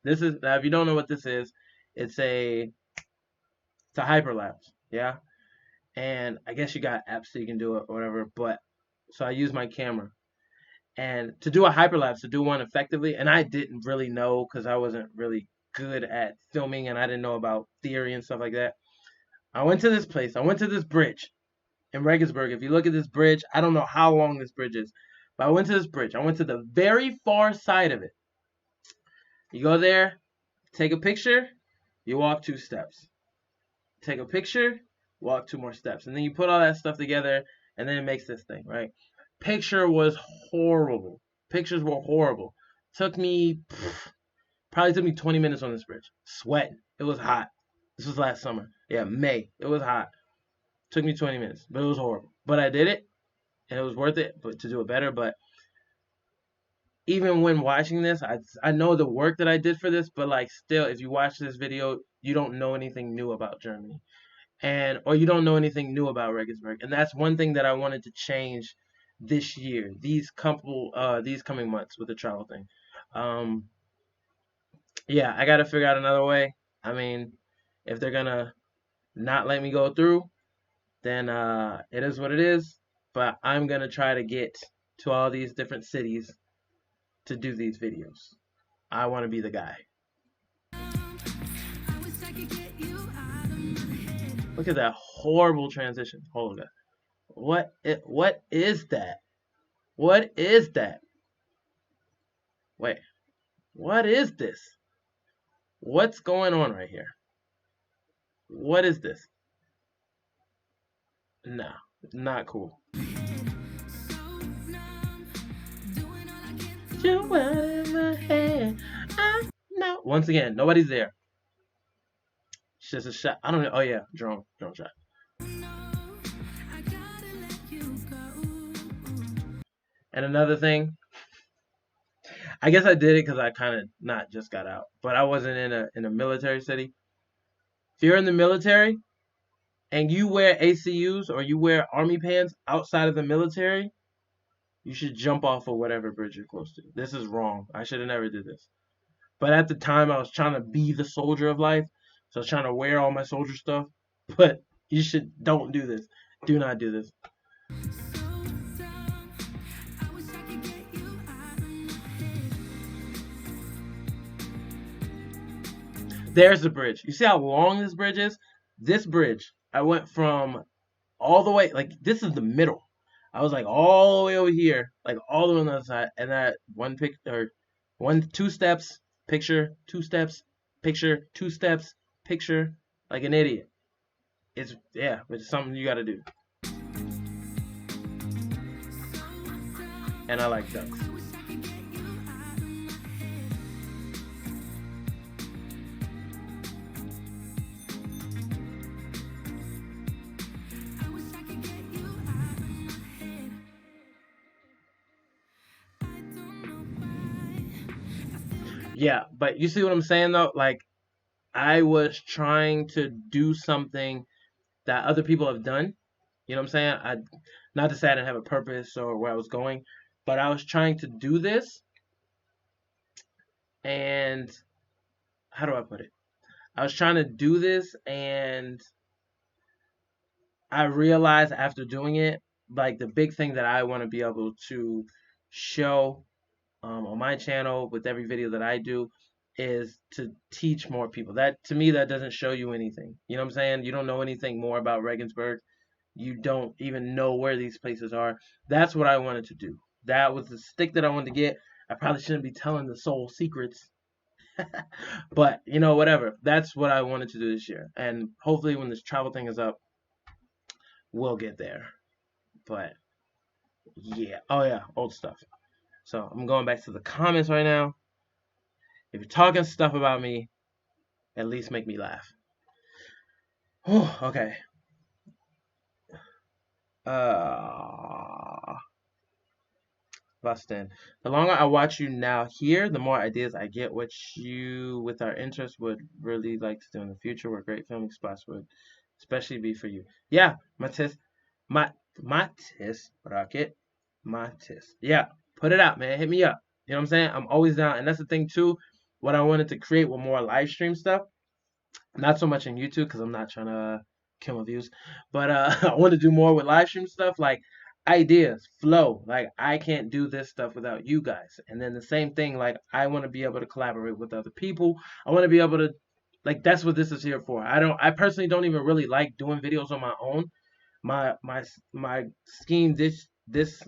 This is, now if you don't know what this is, it's a hyperlapse. Yeah. And I guess you got apps so you can do it or whatever. But so I use my camera. And to do a hyperlapse, to do one effectively, and I didn't really know because I wasn't really good at filming and I didn't know about theory and stuff like that. I went to this place. I went to this bridge in Regensburg. If you look at this bridge, I don't know how long this bridge is, but I went to this bridge. I went to the very far side of it. You go there, take a picture, you walk 2 steps. Take a picture, walk 2 more steps. And then you put all that stuff together, and then it makes this thing, right? Picture was horrible. Pictures were horrible. Probably took me 20 minutes on this bridge. Sweating. It was hot. This was last summer. Yeah, May. It was hot. Took me 20 minutes, but it was horrible. But I did it, and it was worth it to do it better. But even when watching this, I know the work that I did for this, but like still, if you watch this video, you don't know anything new about Germany, or you don't know anything new about Regensburg, and that's one thing that I wanted to change this year, these coming months with the travel thing. Yeah, I got to figure out another way. I mean, if they're gonna not let me go through, then it is what it is. But I'm gonna try to get to all these different cities to do these videos. I want to be the guy. Look at that horrible transition. Hold on. What is that? What is that? Wait. What is this? What's going on right here? What is this? No, not cool. No. Once again, nobody's there. It's just a shot. I don't know. Oh yeah, drone shot. And another thing, I guess I did it because I kind of not just got out, but I wasn't in a military city. If you're in the military and you wear ACUs or you wear army pants outside of the military, you should jump off of whatever bridge you're close to. This is wrong. I should have never did this. But at the time, I was trying to be the soldier of life, so I was trying to wear all my soldier stuff. But don't do this. Do not do this. There's the bridge. You see how long this bridge is? This bridge, I went from all the way, like this is the middle. I was like all the way over here, like all the way on the other side, and that two steps, picture, 2 steps, picture, 2 steps, picture, like an idiot. It's something you gotta do. And I like ducks. Yeah, but you see what I'm saying though? Like, I was trying to do something that other people have done. You know what I'm saying? Not to say I didn't have a purpose or where I was going, but I was trying to do this. And how do I put it? I was trying to do this, and I realized after doing it, like the big thing that I want to be able to show on my channel with every video that I do is to teach more people. That to me that doesn't show you anything. You know what I'm saying? You don't know anything more about Regensburg. You don't even know where these places are. That's what I wanted to do. That was the stick that I wanted to get. I probably shouldn't be telling the soul secrets, but you know, whatever. That's what I wanted to do this year, and hopefully, when this travel thing is up, we'll get there. But yeah, oh yeah, old stuff. So I'm going back to the comments right now. If you're talking stuff about me, at least make me laugh. Whew, okay. Uh, Bustin. The longer I watch you now here, the more ideas I get. What you, with our interest, would really like to do in the future. Where great filming spots would, especially be for you. Yeah, Matis, Matis Rocket, Matis. Yeah, put it out, man. Hit me up. You know what I'm saying? I'm always down, and that's the thing too. What I wanted to create with more live stream stuff. Not so much on YouTube because I'm not trying to kill my views, but I want to do more with live stream stuff like ideas, flow. Like I can't do this stuff without you guys. And then the same thing, like I want to be able to collaborate with other people. I want to be able to like that's what this is here for. I personally don't even really like doing videos on my own. My scheme this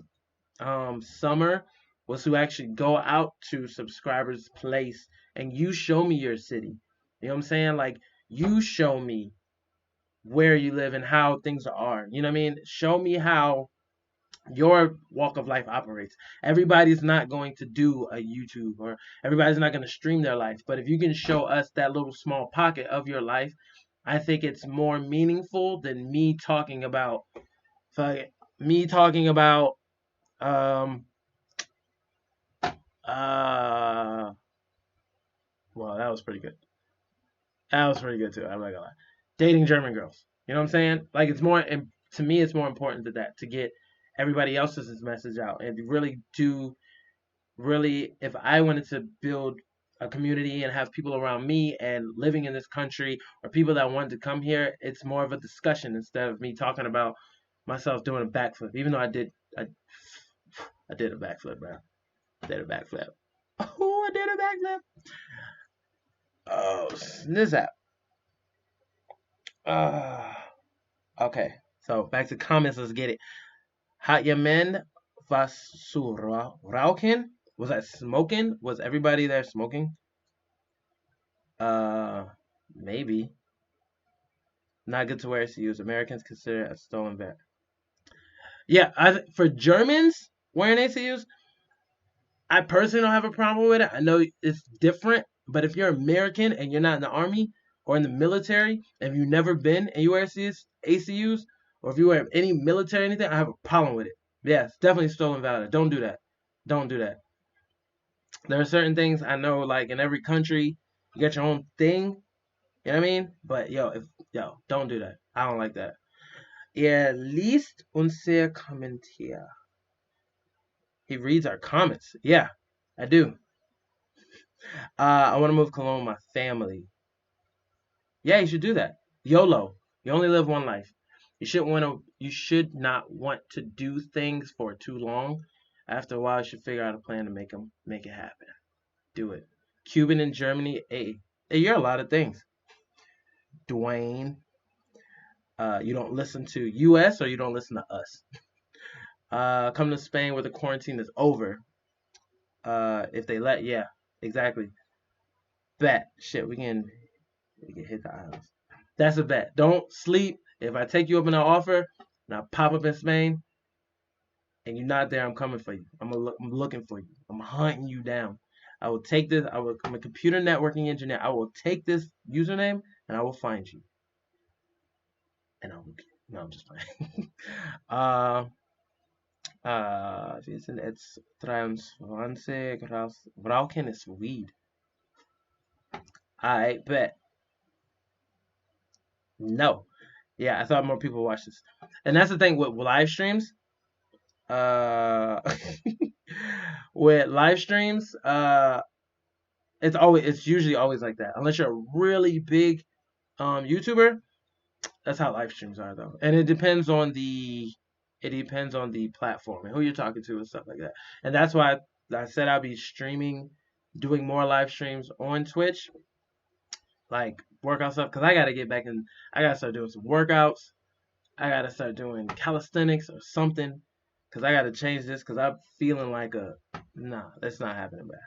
summer was to actually go out to subscribers' place and you show me your city. You know what I'm saying? Like you show me where you live and how things are. You know what I mean? Show me how your walk of life operates. Everybody's not going to do a YouTube or everybody's not going to stream their life. But if you can show us that little small pocket of your life, I think it's more meaningful than me talking about me talking about um uh well that was pretty good. That was pretty good too. I'm not gonna lie. Dating German girls. You know what I'm saying? Like it's more, and to me, it's more important to that to get everybody else's message out and really do really. If I wanted to build a community and have people around me and living in this country or people that wanted to come here, it's more of a discussion instead of me talking about myself doing a backflip. Even though I did a backflip, bro. I did a backflip. Oh, I did a backflip. Oh, snizap. Uh, okay, so back to comments. Let's get it. Hatyamen Vasurauken? Was that smoking? Was everybody there smoking? Uh, maybe. Not good to wear CUs. Americans consider it a stolen vet. Yeah, for Germans wearing ACUs, I personally don't have a problem with it. I know it's different, but if you're American and you're not in the army or in the military, and you've never been and you wear ACUs, or if you wear any military anything, I have a problem with it. Yeah, it's definitely stolen valor. Don't do that. Don't do that. There are certain things I know, like in every country, you got your own thing. You know what I mean? But yo, don't do that. I don't like that. Er liest unser Kommentar. He reads our comments. Yeah, I do. I want to move Cologne with my family. Yeah, you should do that. YOLO. You only live one life. You should want to. You should not want to do things for too long. After a while, you should figure out a plan to make it happen. Do it. Cuban in Germany. Hey, you're a lot of things. Dwayne. You don't listen to US or you don't listen to us. Come to Spain where the quarantine is over. If they let, yeah, exactly. Bet. Shit, we can hit the islands. That's a bet. Don't sleep. If I take you up on an offer and I pop up in Spain and you're not there, I'm coming for you. I'm looking for you. I'm hunting you down. I will take this. I'm a computer networking engineer. I will take this username and I will find you. And I will. No, I'm just playing. Wir sind jetzt 23. Rauchen is weed. I bet. No. Yeah, I thought more people watch this. And that's the thing with live streams. Uh, with live streams, it's usually always like that. Unless you're a really big YouTuber, that's how live streams are though. And it depends on the platform and who you're talking to and stuff like that. And that's why I said I'll be streaming, doing more live streams on Twitch, like workout stuff, because I got to get back in. I got to start doing some workouts. I got to start doing calisthenics or something, because I got to change this, because I'm feeling like nah, that's not happening, man.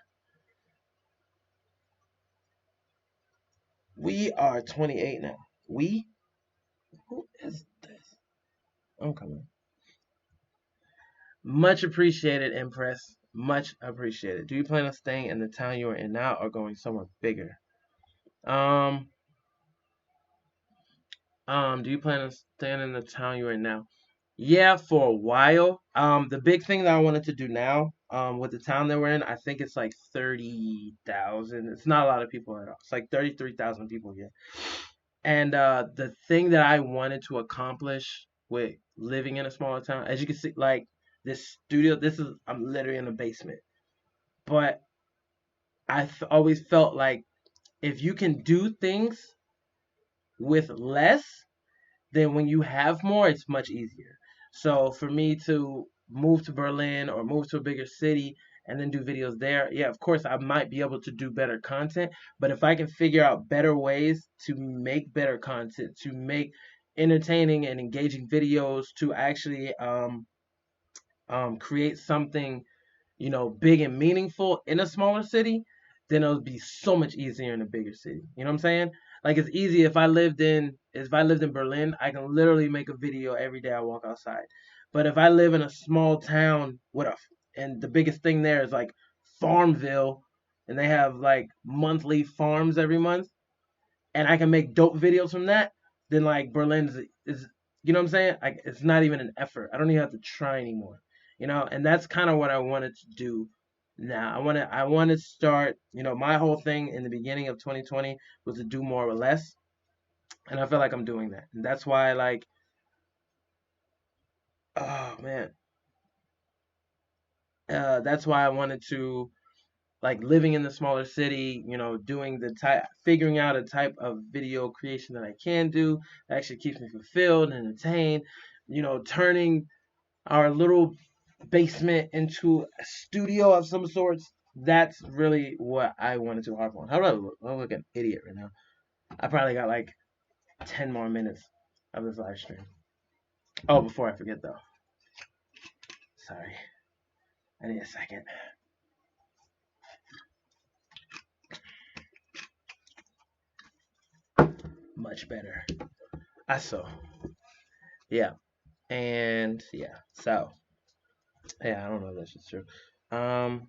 We are 28 now. We? Who is this? I'm coming. Much appreciated, Impress. Much appreciated. Do you plan on staying in the town you are in now or going somewhere bigger? Um, do you plan on staying in the town you're in now? Yeah, for a while. The big thing that I wanted to do now, with the town that we're in, I think it's like 30,000. It's not a lot of people at all. It's like 33,000 people here. And the thing that I wanted to accomplish with living in a smaller town, as you can see, like this studio, I'm literally in a basement. But always felt like if you can do things with less, then when you have more, it's much easier. So for me to move to Berlin or move to a bigger city and then do videos there, yeah, of course I might be able to do better content, but if I can figure out better ways to make better content, to make entertaining and engaging videos, to actually create something, big and meaningful in a smaller city, then it'll be so much easier in a bigger city. You know what I'm saying? Like it's easy if I lived in Berlin, I can literally make a video every day I walk outside. But if I live in a small town and the biggest thing there is like Farmville, and they have like monthly farms every month, and I can make dope videos from that, then like Berlin is you know what I'm saying? Like it's not even an effort. I don't even have to try anymore. And that's kind of what I wanted to do now. I want to start, my whole thing in the beginning of 2020 was to do more or less, and I feel like I'm doing that. And that's why like oh man, that's why I wanted to like living in the smaller city, doing figuring out a type of video creation that I can do that actually keeps me fulfilled and entertained, turning our little basement into a studio of some sorts. That's really what I wanted to harp on. How do I look? I look like an idiot right now. I probably got like 10 more minutes of this live stream. Oh, before I forget though. Sorry. I need a second. Much better. I saw. Yeah. And yeah. So yeah, I don't know if that's just true. Um.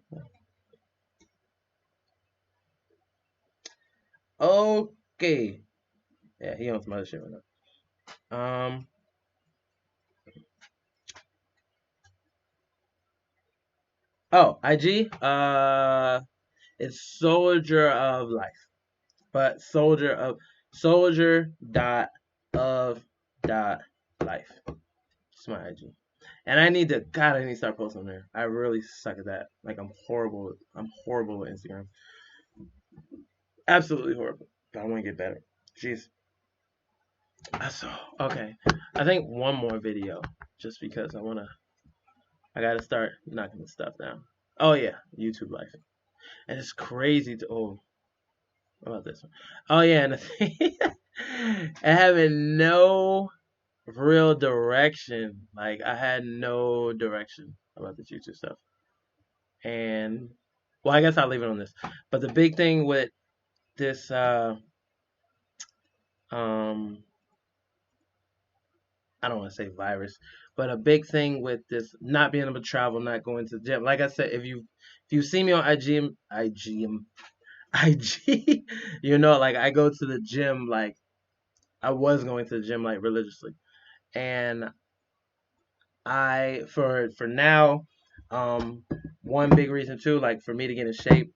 Okay. Yeah, he owns some other shit right now. Oh, IG. It's Soldier of Life, but Soldier of dot life. It's my IG. And I need to start posting there. I really suck at that. Like I'm horrible. I'm horrible with Instagram. Absolutely horrible. But I want to get better. Jeez. So okay. I think one more video, just because I gotta start knocking this stuff down. Oh yeah, YouTube life. And it's crazy to how about this one? Oh yeah, and the thing, I having no real direction. Like I had no direction about this YouTube stuff. And well, I guess I'll leave it on this. But the big thing with this um I don't want to say virus, but a big thing with this not being able to travel, not going to the gym. Like I said, if you see me on IG, like I go to the gym, like I was going to the gym like religiously. And for now, um one big reason too, like for me to get in shape,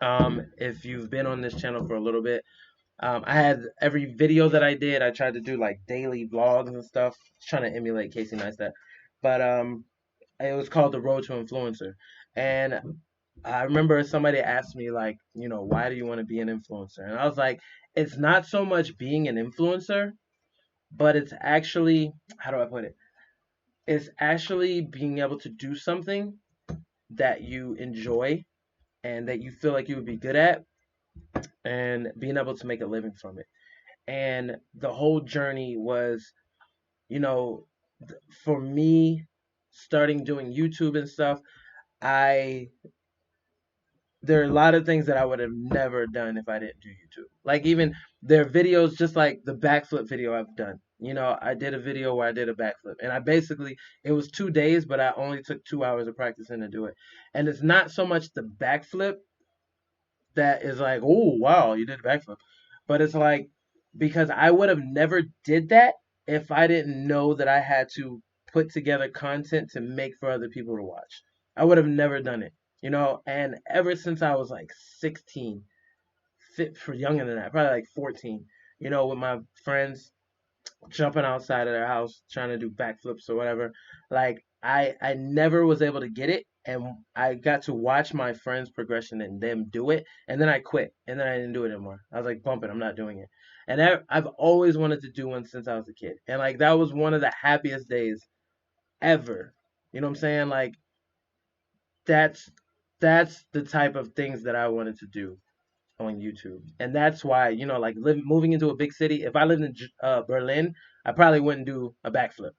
if you've been on this channel for a little bit, I had every video that I did, I tried to do like daily vlogs and stuff, trying to emulate Casey Neistat. But it was called The Road to Influencer. And I remember somebody asked me like, why do you want to be an influencer? And I was like, it's not so much being an influencer, but it's actually, how do I put it? It's actually being able to do something that you enjoy and that you feel like you would be good at, and being able to make a living from it. And the whole journey was, you know, for me, starting doing YouTube and stuff, I there are a lot of things that I would have never done if I didn't do YouTube. Like even there are videos just like the backflip video I've done. I did a video where I did a backflip, and I basically it was 2 days, but I only took 2 hours of practicing to do it. And it's not so much the backflip that is like, oh wow, you did a backflip, but it's like because I would have never did that if I didn't know that I had to put together content to make for other people to watch. I would have never done it, And ever since I was like 16, fit for younger than that, probably like 14, with my friends jumping outside of their house trying to do backflips or whatever. Like I never was able to get it, and I got to watch my friends' progression and them do it, and then I quit, and then I didn't do it anymore. I was like, bump it, I'm not doing it. And I've always wanted to do one since I was a kid, and like that was one of the happiest days ever. You know what I'm saying? Like that's that's the type of things that I wanted to do on YouTube. And that's why, like moving into a big city, if I lived in Berlin, I probably wouldn't do a backflip.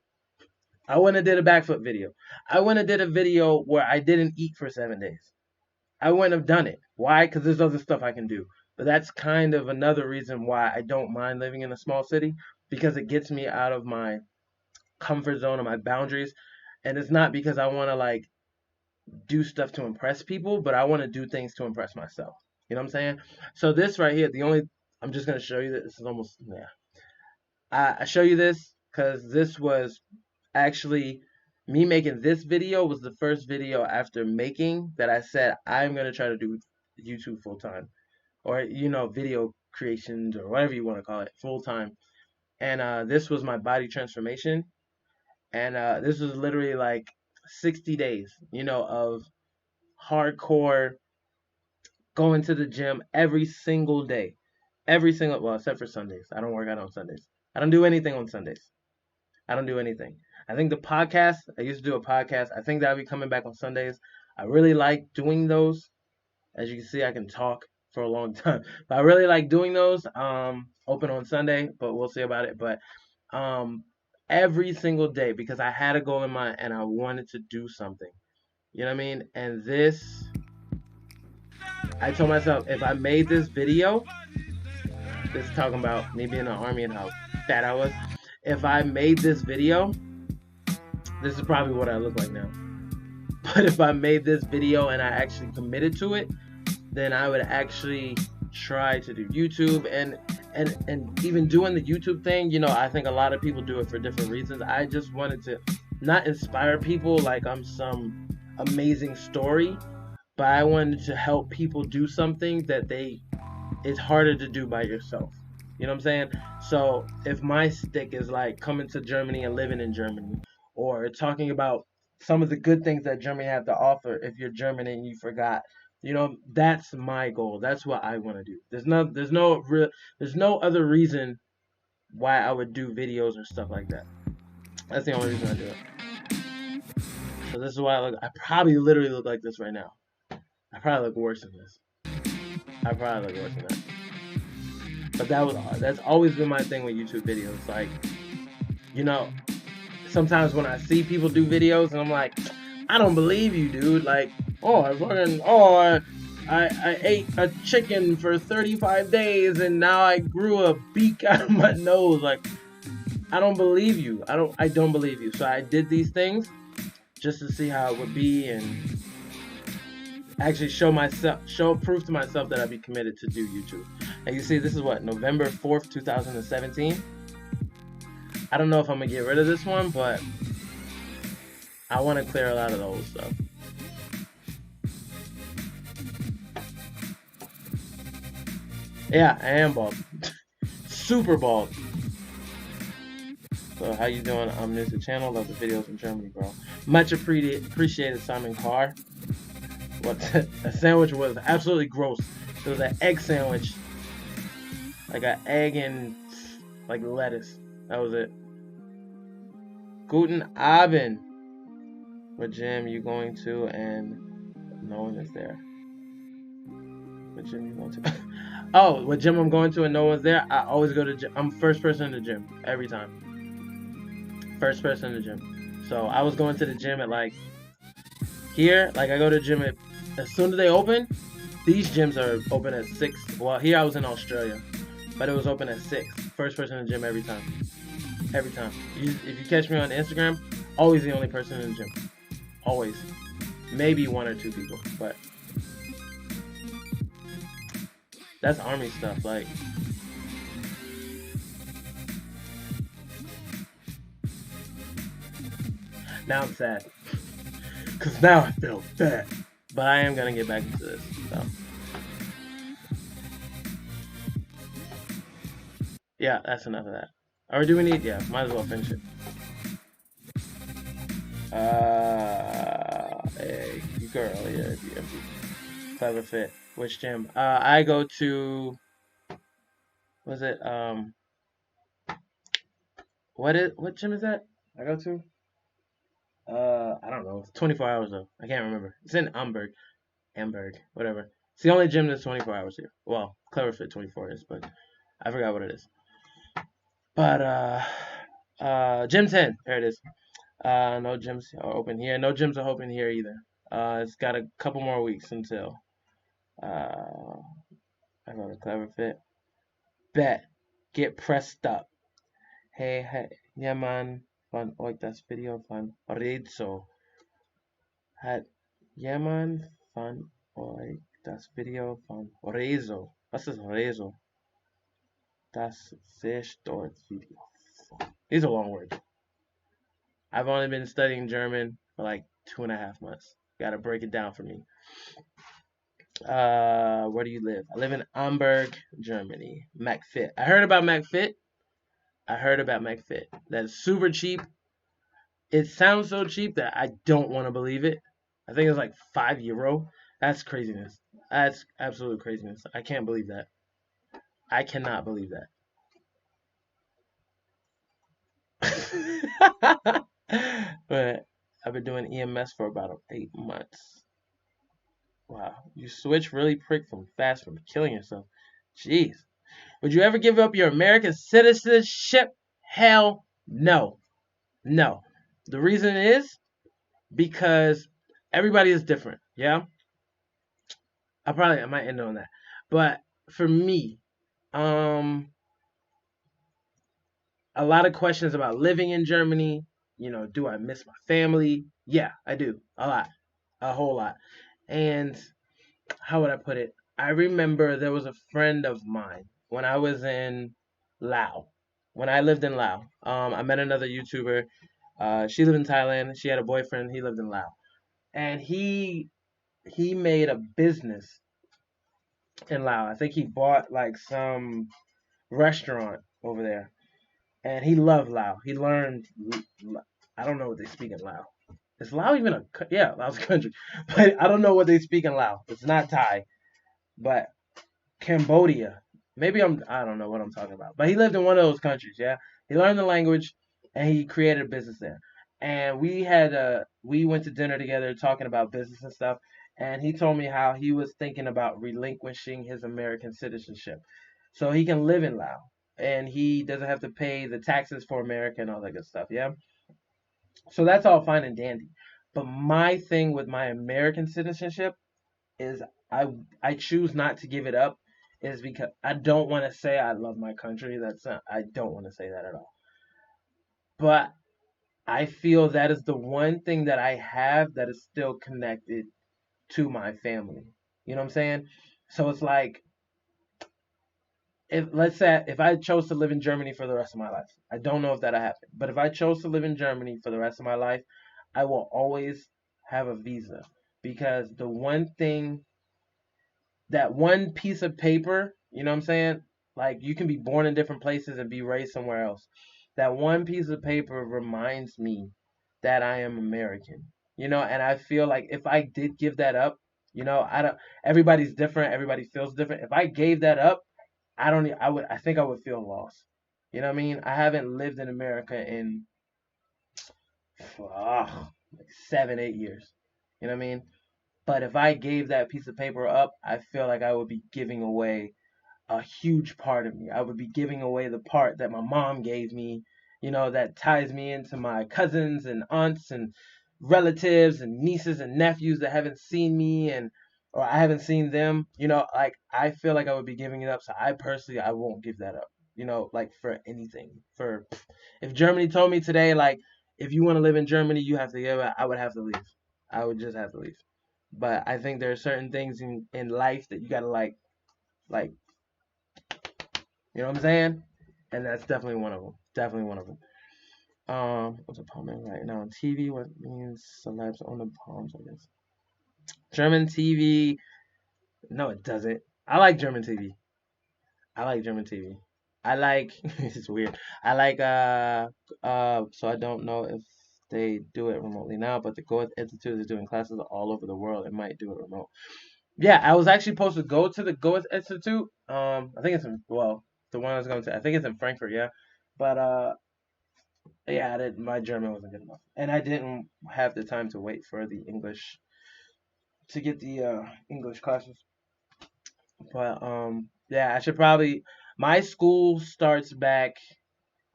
I wouldn't have did a backflip video. I wouldn't have did a video where I didn't eat for 7 days. I wouldn't have done it. Why? Because there's other stuff I can do. But that's kind of another reason why I don't mind living in a small city, because it gets me out of my comfort zone and my boundaries. And it's not because I want to like do stuff to impress people, but I want to do things to impress myself. You know what I'm saying? So this right here, I'm just gonna show you that this is almost, yeah. I show you this because this was actually me making this video was the first video after making that I said I'm gonna try to do YouTube full time, or video creations or whatever you want to call it full time. And this was my body transformation, and this was literally like 60 days, of hardcore going to the gym every single day. Well, except for Sundays. I don't work out on Sundays. I don't do anything on Sundays. I don't do anything. I think the podcast, I used to do a podcast. I think that'll be coming back on Sundays. I really like doing those. As you can see, I can talk for a long time. But I really like doing those. Open on Sunday, but we'll see about it. But um every single day, because I had a goal in mind and I wanted to do something. You know what I mean? And I told myself if I made this video, this is talking about me being in the army and how fat I was. If I made this video, this is probably what I look like now. But if I made this video and I actually committed to it, then I would actually try to do YouTube and even doing the YouTube thing, I think a lot of people do it for different reasons. I just wanted to not inspire people like I'm some amazing story, but I wanted to help people do something that it's harder to do by yourself. You know what I'm saying? So if my stick is like coming to Germany and living in Germany, or talking about some of the good things that Germany have to offer, if you're German and you forgot, that's my goal. That's what I want to do. There's no other reason why I would do videos or stuff like that. That's the only reason I do it. So this is why I probably literally look like this right now. I probably look worse than this. I probably look worse than that. But that's always been my thing with YouTube videos. Like, sometimes when I see people do videos and I'm like, I don't believe you, dude. Like, I ate a chicken for 35 days and now I grew a beak out of my nose. Like, I don't believe you. I don't believe you. So I did these things just to see how it would be and actually show proof to myself that I'd be committed to do YouTube. And you see, this is what, November 4th, 2017. I don't know if I'm gonna get rid of this one, but I want to clear a lot of the old stuff. Yeah, I am bald. Super bald. So how you doing? I'm new to the channel. Love the videos from Germany, bro. Much appreciated, Simon Carr. What the sandwich was absolutely gross. It was an egg sandwich, like an egg and like lettuce. That was it. Guten Abend. What gym you going to? And no one is there. What gym you going to? Oh, what gym I'm going to and no one's there? I always go to gym. I'm first person in the gym every time. First person in the gym. So I was going to the gym at like here, like I go to the gym at as soon as they open. These gyms are open at 6. Well, here I was in Australia, but it was open at 6. First person in the gym every time. Every time. If you catch me on Instagram, always the only person in the gym. Always. Maybe one or two people, but that's army stuff. Like, now I'm sad. Because now I feel fat. But I am going to get back into this. So, yeah, that's enough of that. Or do we need? Yeah, might as well finish it. Hey, you girl, yeah, DMV. Clever fit. Which gym? I go to. Was it what gym is that? I go to. I don't know. It's 24 hours though. I can't remember. It's in Hamburg, whatever. It's the only gym that's 24 hours here. Well, Clever Fit 24 is, but I forgot what it is. But Gym 10. There it is. No gyms are open here. No gyms are open here either. It's got a couple more weeks until uh I go to Clever Fit. Bet. Get pressed up. Hey, hey, ja man, van ooit das Video van Rizzo. Hat jemand van euch das Video van Rizzo? Was ist Rizzo? Das Fish dort Video. These are long words. I've only been studying German for like 2.5 months. Gotta break it down for me. Where do you live? I live in Hamburg, Germany. McFit. I heard about McFit. I heard about McFit. That's super cheap. It sounds so cheap that I don't want to believe it. I think it's like €5. That's craziness. That's absolute craziness. I can't believe that. I cannot believe that. But I've been doing EMS for about 8 months. Wow, you switch really quick from killing yourself. Jeez. Would you ever give up your American citizenship? Hell no. No. The reason is because everybody is different. Yeah. I might end on that. But for me, um, a lot of questions about living in Germany. Do I miss my family? Yeah, I do. A lot. A whole lot. And how would I put it? I remember there was a friend of mine when I was in Laos. When I lived in Laos, I met another YouTuber. She lived in Thailand. She had a boyfriend. He lived in Laos, and he made a business in Laos. I think he bought like some restaurant over there, and he loved Lao. He learned. I don't know what they speak in Lao. Is Lao even yeah? Lao's a country, but I don't know what they speak in Lao. It's not Thai, but Cambodia. I don't know what I'm talking about. But he lived in one of those countries. Yeah, he learned the language, and he created a business there. And we went to dinner together talking about business and stuff. And he told me how he was thinking about relinquishing his American citizenship so he can live in Laos and he doesn't have to pay the taxes for America and all that good stuff. Yeah. So that's all fine and dandy. But my thing with my American citizenship is I I choose not to give it up is because I don't want to say I love my country. I don't want to say that at all. But I feel that is the one thing that I have that is still connected to my family. You know what I'm saying? So it's like if let's say if I chose to live in Germany for the rest of my life, I don't know if that'll happen. But if I chose to live in Germany for the rest of my life, I will always have a visa because the one thing that one piece of paper, you know what I'm saying? Like you can be born in different places and be raised somewhere else. That one piece of paper reminds me that I am American. And I feel like if I did give that up, I don't everybody's different, everybody feels different. If I gave that up, I don't e- I would I think I would feel lost. You know what I mean? I haven't lived in America in like 7, 8 years. You know what I mean? But if I gave that piece of paper up, I feel like I would be giving away a huge part of me. I would be giving away the part that my mom gave me, that ties me into my cousins and aunts and relatives and nieces and nephews that haven't seen me and or I haven't seen them. Like I feel like I would be giving it up. So I personally I won't give that up. Like for anything. For if Germany told me today, like if you want to live in Germany, you have to give it, I would have to leave. I would just have to leave. But I think there are certain things in life that you gotta like you know what I'm saying? And that's definitely one of them. Definitely one of them. What's a palm right now on TV? What means celebs on the palms? I guess German TV. No, it doesn't. I like German TV. I like German TV. I like. It's weird. I like. So I don't know if they do it remotely now, but the Goethe Institute is doing classes all over the world. It might do it remote. Yeah, I was actually supposed to go to the Goethe Institute. I think it's in the one I was going to. I think it's in Frankfurt. Yeah, but yeah, I didn't, my German wasn't good enough, and I didn't have the time to wait for the English to get the English classes. But yeah, I should probably. My school starts back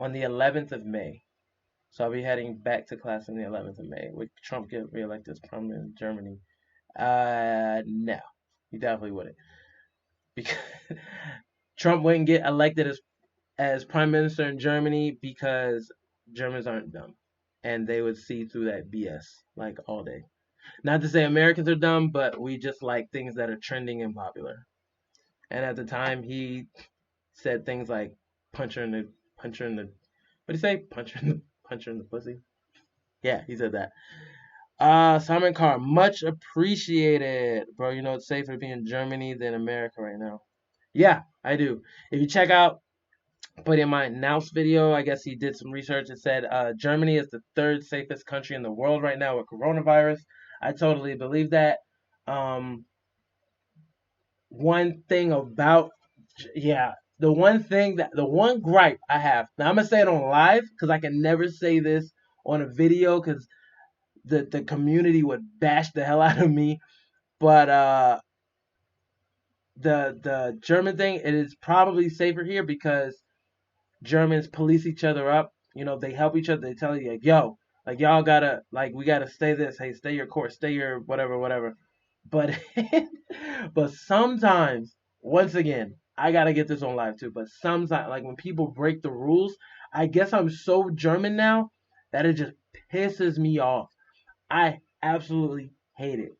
on the 11th of May, so I'll be heading back to class on the 11th of May. Would Trump get reelected as president in Germany? No, he definitely wouldn't, because Trump wouldn't get elected as prime minister in Germany because Germans aren't dumb, and they would see through that BS like all day. Not to say Americans are dumb, but we just like things that are trending and popular. And at the time, he said things like punch her in the punch her in the what did he say? Punch her in the pussy. Yeah, he said that. Simon Carr, much appreciated, bro. It's safer to be in Germany than America right now. Yeah, I do. If you check out but in my Naus video, I guess he did some research. It said Germany is the third safest country in the world right now with coronavirus. I totally believe that. Um, one thing about, yeah, the one gripe I have, now I'm going to say it on live because I can never say this on a video because the community would bash the hell out of me. But the German thing, it is probably safer here because Germans police each other up. They help each other. They tell you like, yo, like y'all gotta like we gotta stay this. Hey, stay your course, stay your whatever, whatever. But but sometimes, once again, I gotta get this on live too. But sometimes, like when people break the rules, I guess I'm so German now that it just pisses me off. I absolutely hate it.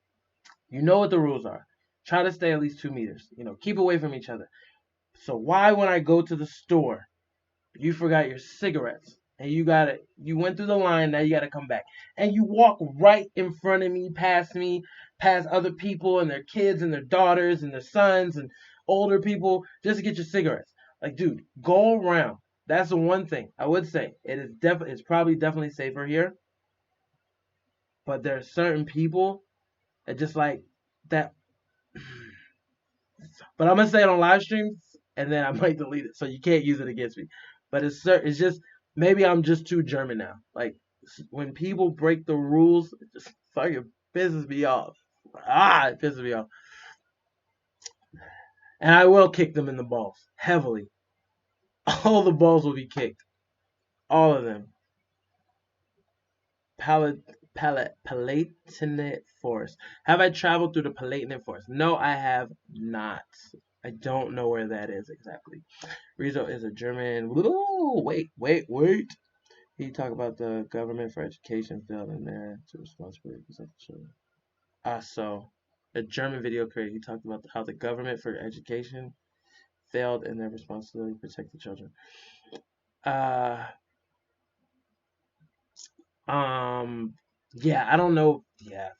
You know what the rules are. Try to stay at least 2 meters. Keep away from each other. So why when I go to the store you forgot your cigarettes and you went through the line, now you gotta come back and you walk right in front of me past other people and their kids and their daughters and their sons and older people just to get your cigarettes. Like, dude, go around. That's the one thing I would say. It's probably definitely safer here, but there are certain people that just like that. But I'm gonna say it on live streams, and then I might delete it, so you can't use it against me. But it's just maybe I'm just too German now. Like when people break the rules, it just fucking pisses me off. It pisses me off, and I will kick them in the balls heavily. All the balls will be kicked, all of them. Palatinate Forest. Have I traveled through the Palatinate Forest? No, I have not. I don't know where that is exactly. Rizzo is a German. Whoa, wait. He talked about the government for education failed in there to responsibility for protect the children. So a German video creator. He talked about how the government for education failed in their responsibility to protect the children. Uh, um, yeah, I don't know. Yeah,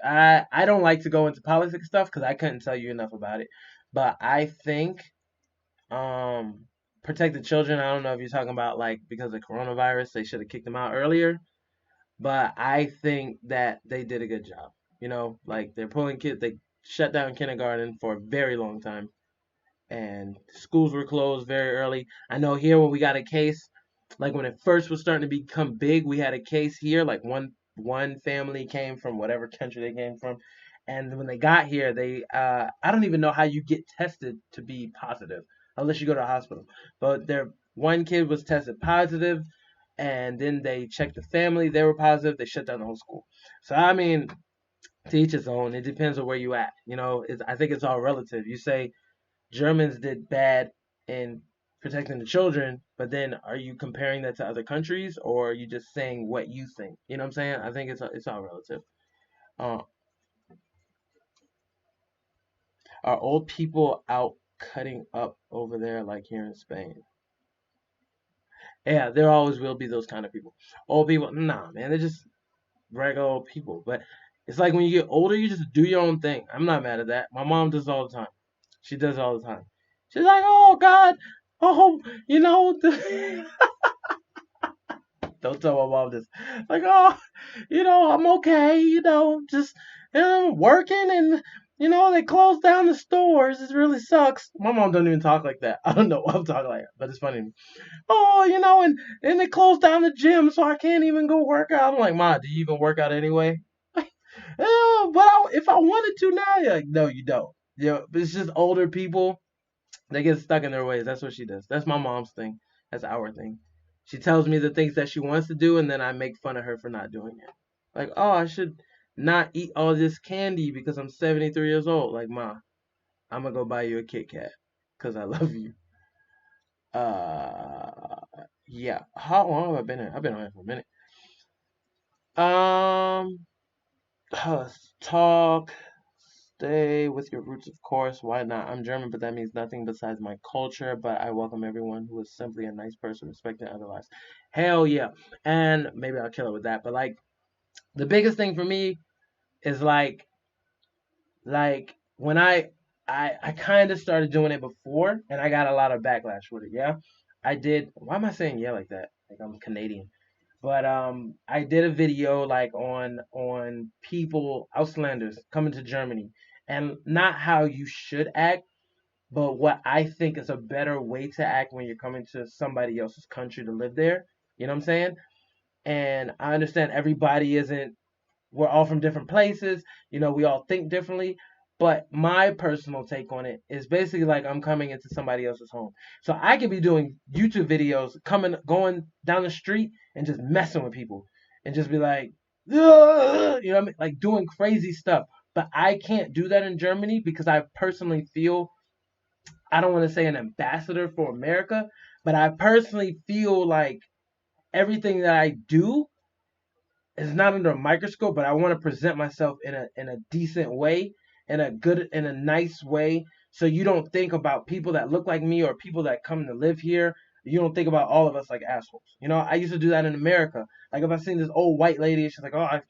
I don't like to go into politics stuff because I couldn't tell you enough about it. But I think um protect the children. I don't know if you're talking about like because of coronavirus, they should have kicked them out earlier. But I think that they did a good job. Like they're pulling kids. They shut down kindergarten for a very long time, and schools were closed very early. I know here when we got a case, like when it first was starting to become big, we had a case here. Like one family came from whatever country they came from, And when they got here, they I don't even know how you get tested to be positive unless you go to a hospital. But their one kid was tested positive, and then they checked the family. They were positive. They shut down the whole school. So I mean, to each his own. It depends on where you at. I think it's all relative. You say Germans did bad in protecting the children, but then are you comparing that to other countries, or are you just saying what you think? You know what I'm saying? I think it's all relative. Uh, are old people out cutting up over there like here in Spain? Yeah, there always will be those kind of people. Old people, nah, man, they're just regular old people. But it's like when you get older, you just do your own thing. I'm not mad at that. My mom does it all the time. She does it all the time. She's like, oh God, oh, you know, don't tell my mom this. Like, oh, I'm okay, just working and they closed down the stores. It really sucks. My mom don't even talk like that. I don't know why I'm talking like that, but it's funny. Oh, and they closed down the gym, so I can't even go work out. I'm like, Ma, do you even work out anyway? Oh, but if I wanted to now, you're like, no, you don't. It's just older people. They get stuck in their ways. That's what she does. That's my mom's thing. That's our thing. She tells me the things that she wants to do, and then I make fun of her for not doing it. Like, oh, I should not eat all this candy because I'm 73 years old. Like, Ma, I'm gonna go buy you a Kit Kat because I love you. Uh, yeah. How long have I been here? I've been on here for a minute. Um, let's talk. Stay with your roots, of course. Why not? I'm German, but that means nothing besides my culture. But I welcome everyone who is simply a nice person, respecting other lives. Hell yeah. And maybe I'll kill it with that. But like the biggest thing for me is like when I kind of started doing it before, and I got a lot of backlash with it. Yeah, I did. Why am I saying yeah like that? Like I'm Canadian. But I did a video like on people Auslanders coming to Germany, and not how you should act, but what I think is a better way to act when you're coming to somebody else's country to live there. You know what I'm saying? And I understand everybody isn't, we're all from different places. We all think differently. But my personal take on it is basically like I'm coming into somebody else's home. So I could be doing YouTube videos, going down the street and just messing with people and just be like, "Ugh," you know what I mean? Like doing crazy stuff. But I can't do that in Germany because I personally feel, I don't want to say an ambassador for America, but I personally feel like everything that I do is not under a microscope, but I want to present myself in a decent way, in a nice way, so you don't think about people that look like me or people that come to live here. You don't think about all of us like assholes. I used to do that in America. Like if I seen this old white lady, she's like, I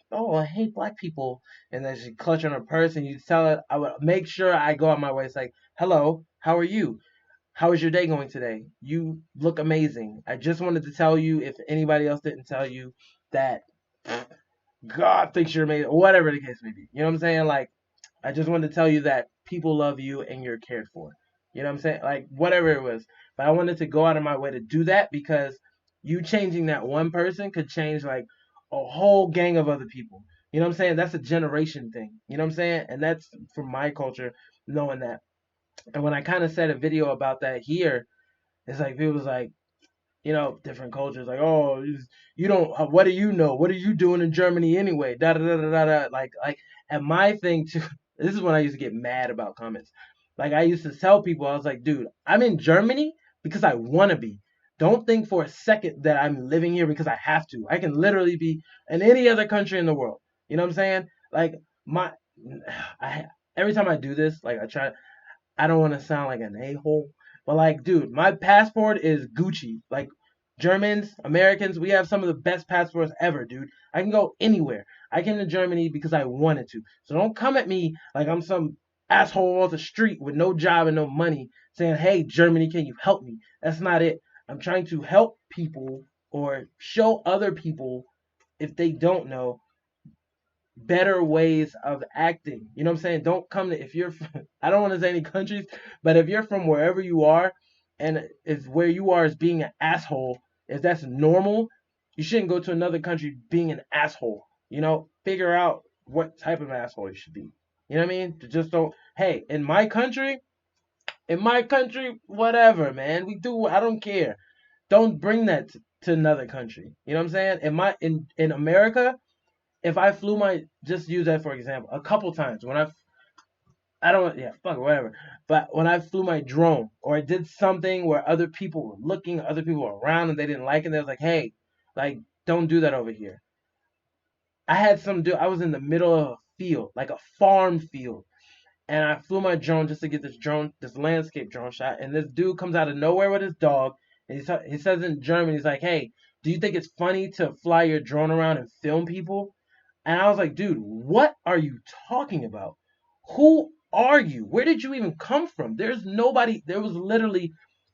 hate black people, and then she clutch on her purse, and you tell her, I would make sure I go out my way. It's like, hello, how are you? How is your day going today? You look amazing. I just wanted to tell you, if anybody else didn't tell you, that God thinks you're amazing, whatever the case may be. You know what I'm saying? Like, I just wanted to tell you that people love you and you're cared for. You know what I'm saying? Like, whatever it was. But I wanted to go out of my way to do that because you changing that one person could change, like, a whole gang of other people. You know what I'm saying? That's a generation thing. You know what I'm saying? And that's from my culture, knowing that. And when I kind of said a video about that here, it's like, people was like, different cultures like, oh, you don't, what do you know? What are you doing in Germany anyway? Da da da da da. Like, and my thing too. This is when I used to get mad about comments. Like I used to tell people, I was like, dude, I'm in Germany because I want to be. Don't think for a second that I'm living here because I have to. I can literally be in any other country in the world. You know what I'm saying? Like my, I every time I do this, like I don't want to sound like an a-hole, but like, dude, my passport is Gucci. Like, Germans, Americans, we have some of the best passports ever, dude. I can go anywhere. I came to Germany because I wanted to. So don't come at me like I'm some asshole off the street with no job and no money saying, hey, Germany, can you help me? That's not it. I'm trying to help people or show other people, if they don't know, better ways of acting. You know what I'm saying? Don't come to, if you're from, I don't want to say any countries, but if you're from wherever you are, and if where you are is being an asshole, if that's normal, you shouldn't go to another country being an asshole. Figure out what type of asshole you should be. You know what I mean? Just don't. Hey, in my country, whatever, man. We do. I don't care. Don't bring that to another country. You know what I'm saying? In America, if I flew my just use that for example, a couple times when I don't yeah fuck it, whatever. But when I flew my drone or I did something where other people were looking, other people were around and they didn't like it, they was like, hey, like don't do that over here. I had some dude. I was in the middle of a field, like a farm field, and I flew my drone just to get this landscape drone shot. And this dude comes out of nowhere with his dog, and he says in German, he's like, "Hey, do you think it's funny to fly your drone around and film people?" And I was like, "Dude, what are you talking about? Who are you? Where did you even come from? There's nobody. There was literally,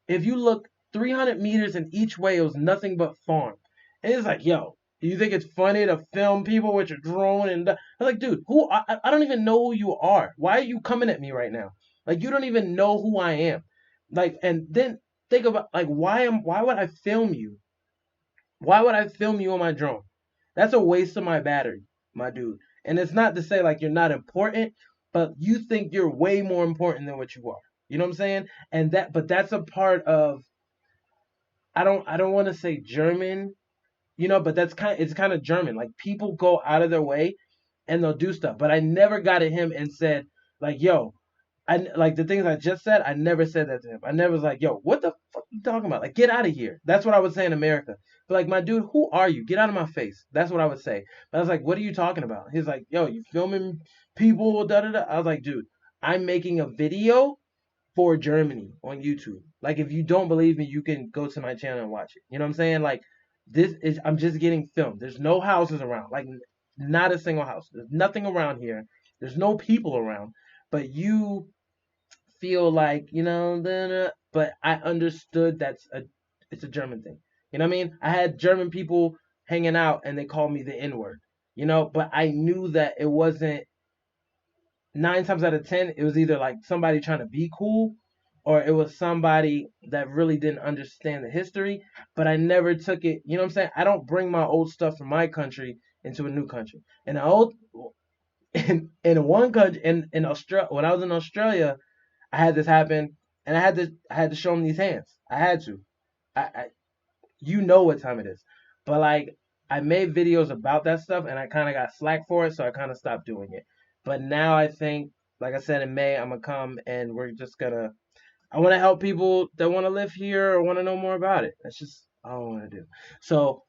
if you look 300 meters in each way, it was nothing but farm." And it's like, "Yo, do you think it's funny to film people with your drone?" And I'm like, dude, I don't even know who you are. Why are you coming at me right now? Like, you don't even know who I am. Like, and then think about like why would I film you? Why would I film you on my drone? That's a waste of my battery, my dude. And it's not to say like you're not important, but you think you're way more important than what you are. You know what I'm saying? But that's a part of I don't want to say German, but it's kind of German. Like people go out of their way and they'll do stuff. But I never got at him and said like, "Yo," I like the things I just said. I never said that to him. I never was like, "Yo, what the fuck are you talking about? Like, get out of here." That's what I would say in America. But like, my dude, who are you? Get out of my face. That's what I would say. But I was like, "What are you talking about?" He's like, "Yo, you filming people?" Da da da. I was like, "Dude, I'm making a video for Germany on YouTube. Like, if you don't believe me, you can go to my channel and watch it. You know what I'm saying? Like, I'm just getting filmed. There's no houses around. Like, not a single house. There's nothing around here. There's no people around. But you feel like, but I understood it's a German thing. You know what I mean? I had German people hanging out and they called me the N word, but I knew that it wasn't 9 times out of 10, it was either like somebody trying to be cool or it was somebody that really didn't understand the history. But I never took it, you know what I'm saying? I don't bring my old stuff from my country into a new country. And the old in one country in Australia when I was in Australia, I had this happen and I had to show them these hands. I had to. I you know what time it is. But like I made videos about that stuff and I kind of got slack for it, so I kind of stopped doing it. But now I think, like I said in May, I'm gonna come and we're just gonna. I want to help people that want to live here or want to know more about it. That's just all I want to do. So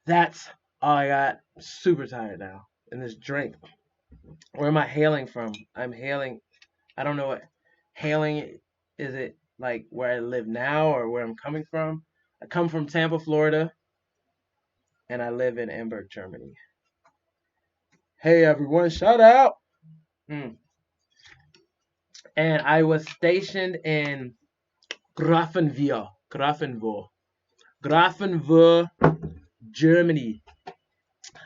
that's all I got. Super tired now. And this drink. Where am I hailing from? I'm hailing. I don't know what hailing is. It like where I live now or where I'm coming from? I come from Tampa, Florida, and I live in Hamburg, Germany. Hey everyone, shout out! Hmm. And I was stationed in Grafenwohl, Germany.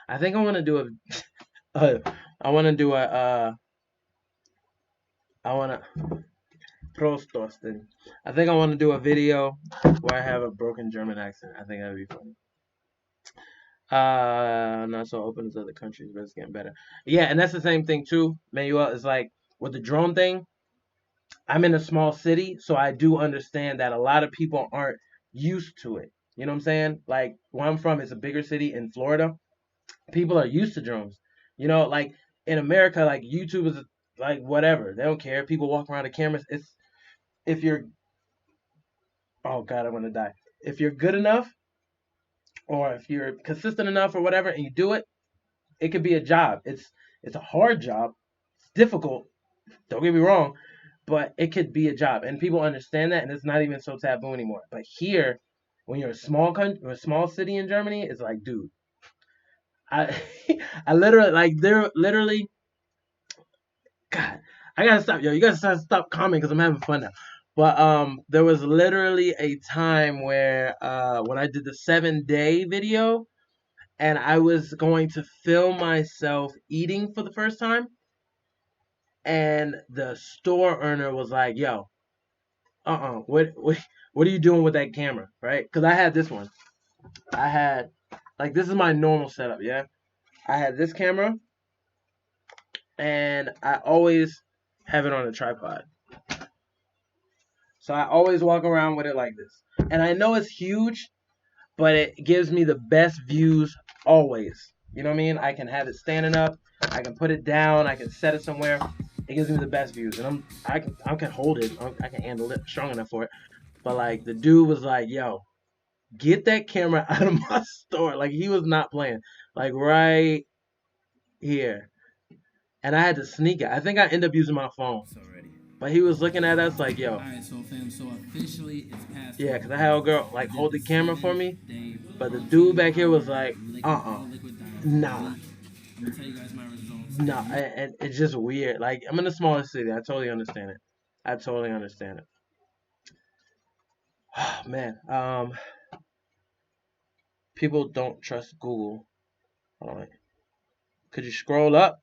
I think I want to do I want to do I want to, Prostosten. I think I want to do a video where I have a broken German accent. I think that'd be funny. Not so open as other countries, but it's getting better. Yeah, and that's the same thing too, Manuel. Is like with the drone thing. I'm in a small city, so I do understand that a lot of people aren't used to it. You know what I'm saying? Like where I'm from, it's a bigger city in Florida. People are used to drones. Like in America, like YouTube is like whatever. They don't care. People walk around the cameras. It's if you're oh god, I'm gonna die. If you're good enough or if you're consistent enough or whatever and you do it, it could be a job. It's a hard job. It's difficult. Don't get me wrong, but it could be a job, and people understand that, and it's not even so taboo anymore. But here, when you're a small country, or a small city in Germany, it's like, dude, I, I literally like they're literally, God, I gotta stop, yo. You gotta stop commenting because I'm having fun now. But there was literally a time where when I did the 7 day video, and I was going to film myself eating for the first time, and the store owner was like, "Yo, what are you doing with that camera, right? Because I had this one. I had like this is my normal setup, yeah. I had this camera, and I always have it on a tripod. So I always walk around with it like this. And I know it's huge, but it gives me the best views always. You know what I mean? I can have it standing up, I can put it down, I can set it somewhere. It gives me the best views, and I can hold it, I can handle it, strong enough for it. But like the dude was like, "Yo, get that camera out of my store!" Like he was not playing, like right here, and I had to sneak it. I think I ended up using my phone, Already. but he was looking at us like, "Yo, Alright, so fam, so officially it's past yeah," 12 because I had a o'clock. girl like We did hold the the camera for sickest me, day but the dude back protein here was powder, like, liquid, "Uh-uh, all liquid diet for a nah." week. I'm gonna tell you guys my results No, and and it's just weird. Like I'm in the smallest city. I totally understand it. I totally understand it. Oh, man, people don't trust Google. Hold on. Could you scroll up?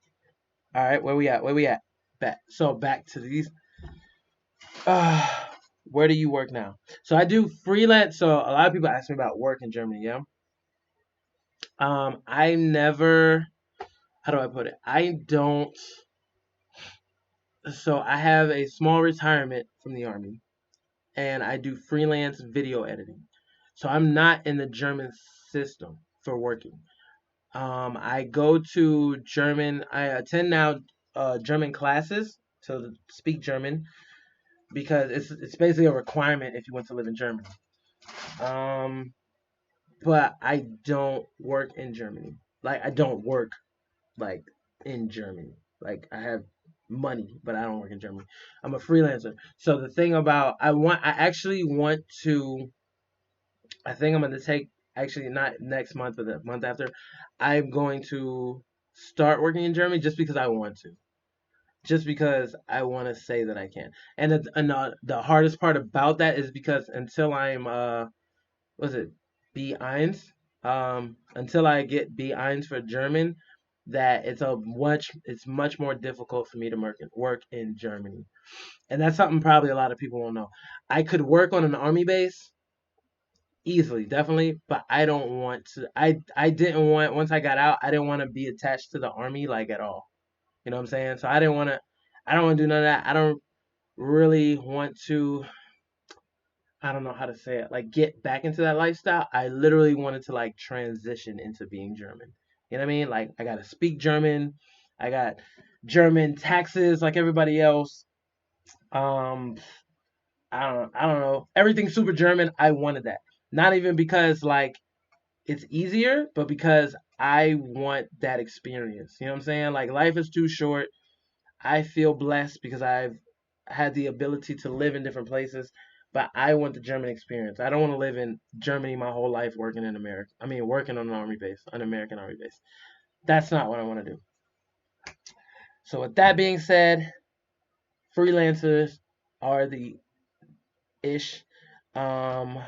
All right, where we at? Where we at? Back to these. Uh, where do you work now? So I do freelance. So a lot of people ask me about work in Germany. Yeah. I never. How do I put it? I don't. So I have a small retirement from the army, and I do freelance video editing. So I'm not in the German system for working. I go to German. I attend now German classes to speak German because it's basically a requirement if you want to live in Germany. Um, but I don't work in Germany. Like I don't work like in Germany. Like I have money, but I don't work in Germany. I'm a freelancer. So the thing about I actually want to. I think I'm gonna take actually not next month, but the month after. I'm going to start working in Germany just because I want to. Just because I want to say that I can. And the hardest part about that is because until I'm was it B1, until I get B1 for German, that it's much more difficult for me to work in Germany. And that's something probably a lot of people won't know. I could work on an army base easily, definitely, but I don't want to. I didn't want once I got out, I didn't want to be attached to the army like at all. You know what I'm saying? So I didn't want to. I don't want to do none of that. I don't really want to. I don't know how to say it. Like get back into that lifestyle. I literally wanted to like transition into being German. You know what I mean? Like I gotta speak German. I got German taxes like everybody else. Um, I don't know. Everything super German. I wanted that. Not even because like it's easier, but because I want that experience. You know what I'm saying? Like life is too short. I feel blessed because I've had the ability to live in different places, but I want the German experience. I don't want to live in Germany my whole life working in America. I mean, working on an army base, an American army base. That's not what I want to do. So with that being said, freelancers are the ish. Um,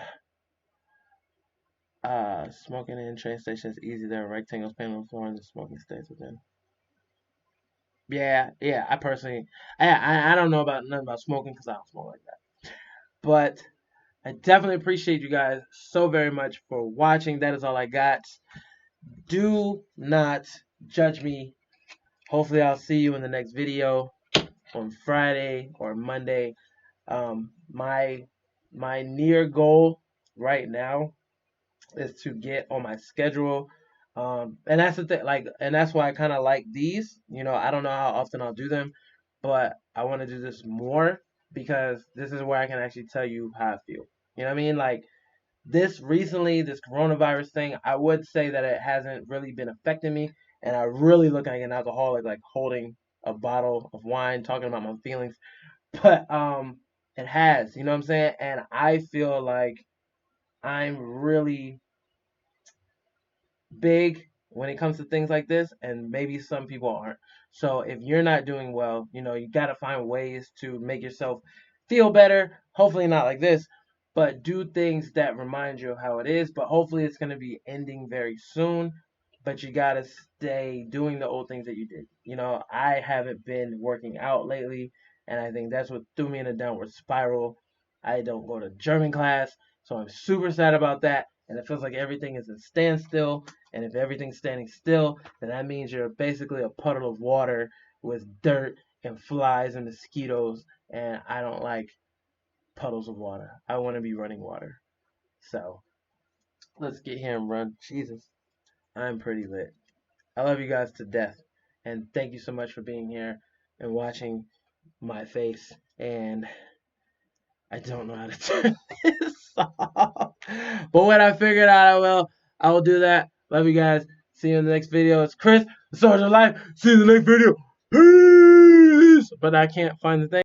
smoking in train stations easy. There are rectangles painted on the floor and the smoking stays within. Yeah, yeah. I personally, I don't know about nothing about smoking because I don't smoke like that. But I definitely appreciate you guys so very much for watching. That is all I got. Do not judge me. Hopefully, I'll see you in the next video on Friday or Monday. My near goal right now is to get on my schedule. And that's the thing, like, and that's why I kind of like these. You know, I don't know how often I'll do them, but I want to do this more because this is where I can actually tell you how I feel. You know what I mean? Like, this coronavirus thing, I would say that it hasn't really been affecting me, and I really look like an alcoholic, like holding a bottle of wine, talking about my feelings. But it has, you know what I'm saying? And I feel like I'm really big when it comes to things like this, and maybe some people aren't. So if you're not doing well, you know, you got to find ways to make yourself feel better. Hopefully, not like this, but do things that remind you of how it is. But hopefully, it's going to be ending very soon. But you got to stay doing the old things that you did. You know, I haven't been working out lately, and I think that's what threw me in a downward spiral. I don't go to German class, so I'm super sad about that. And it feels like everything is a standstill, and if everything's standing still, then that means you're basically a puddle of water with dirt and flies and mosquitoes, and I don't like puddles of water. I want to be running water. So let's get here and run. Jesus, I'm pretty lit. I love you guys to death, and thank you so much for being here and watching my face. And I don't know how to turn this off, but when I figure it out, I will do that. Love you guys. See you in the next video. It's Chris, the Soldier of Life. See you in the next video. Peace. But I can't find the thing.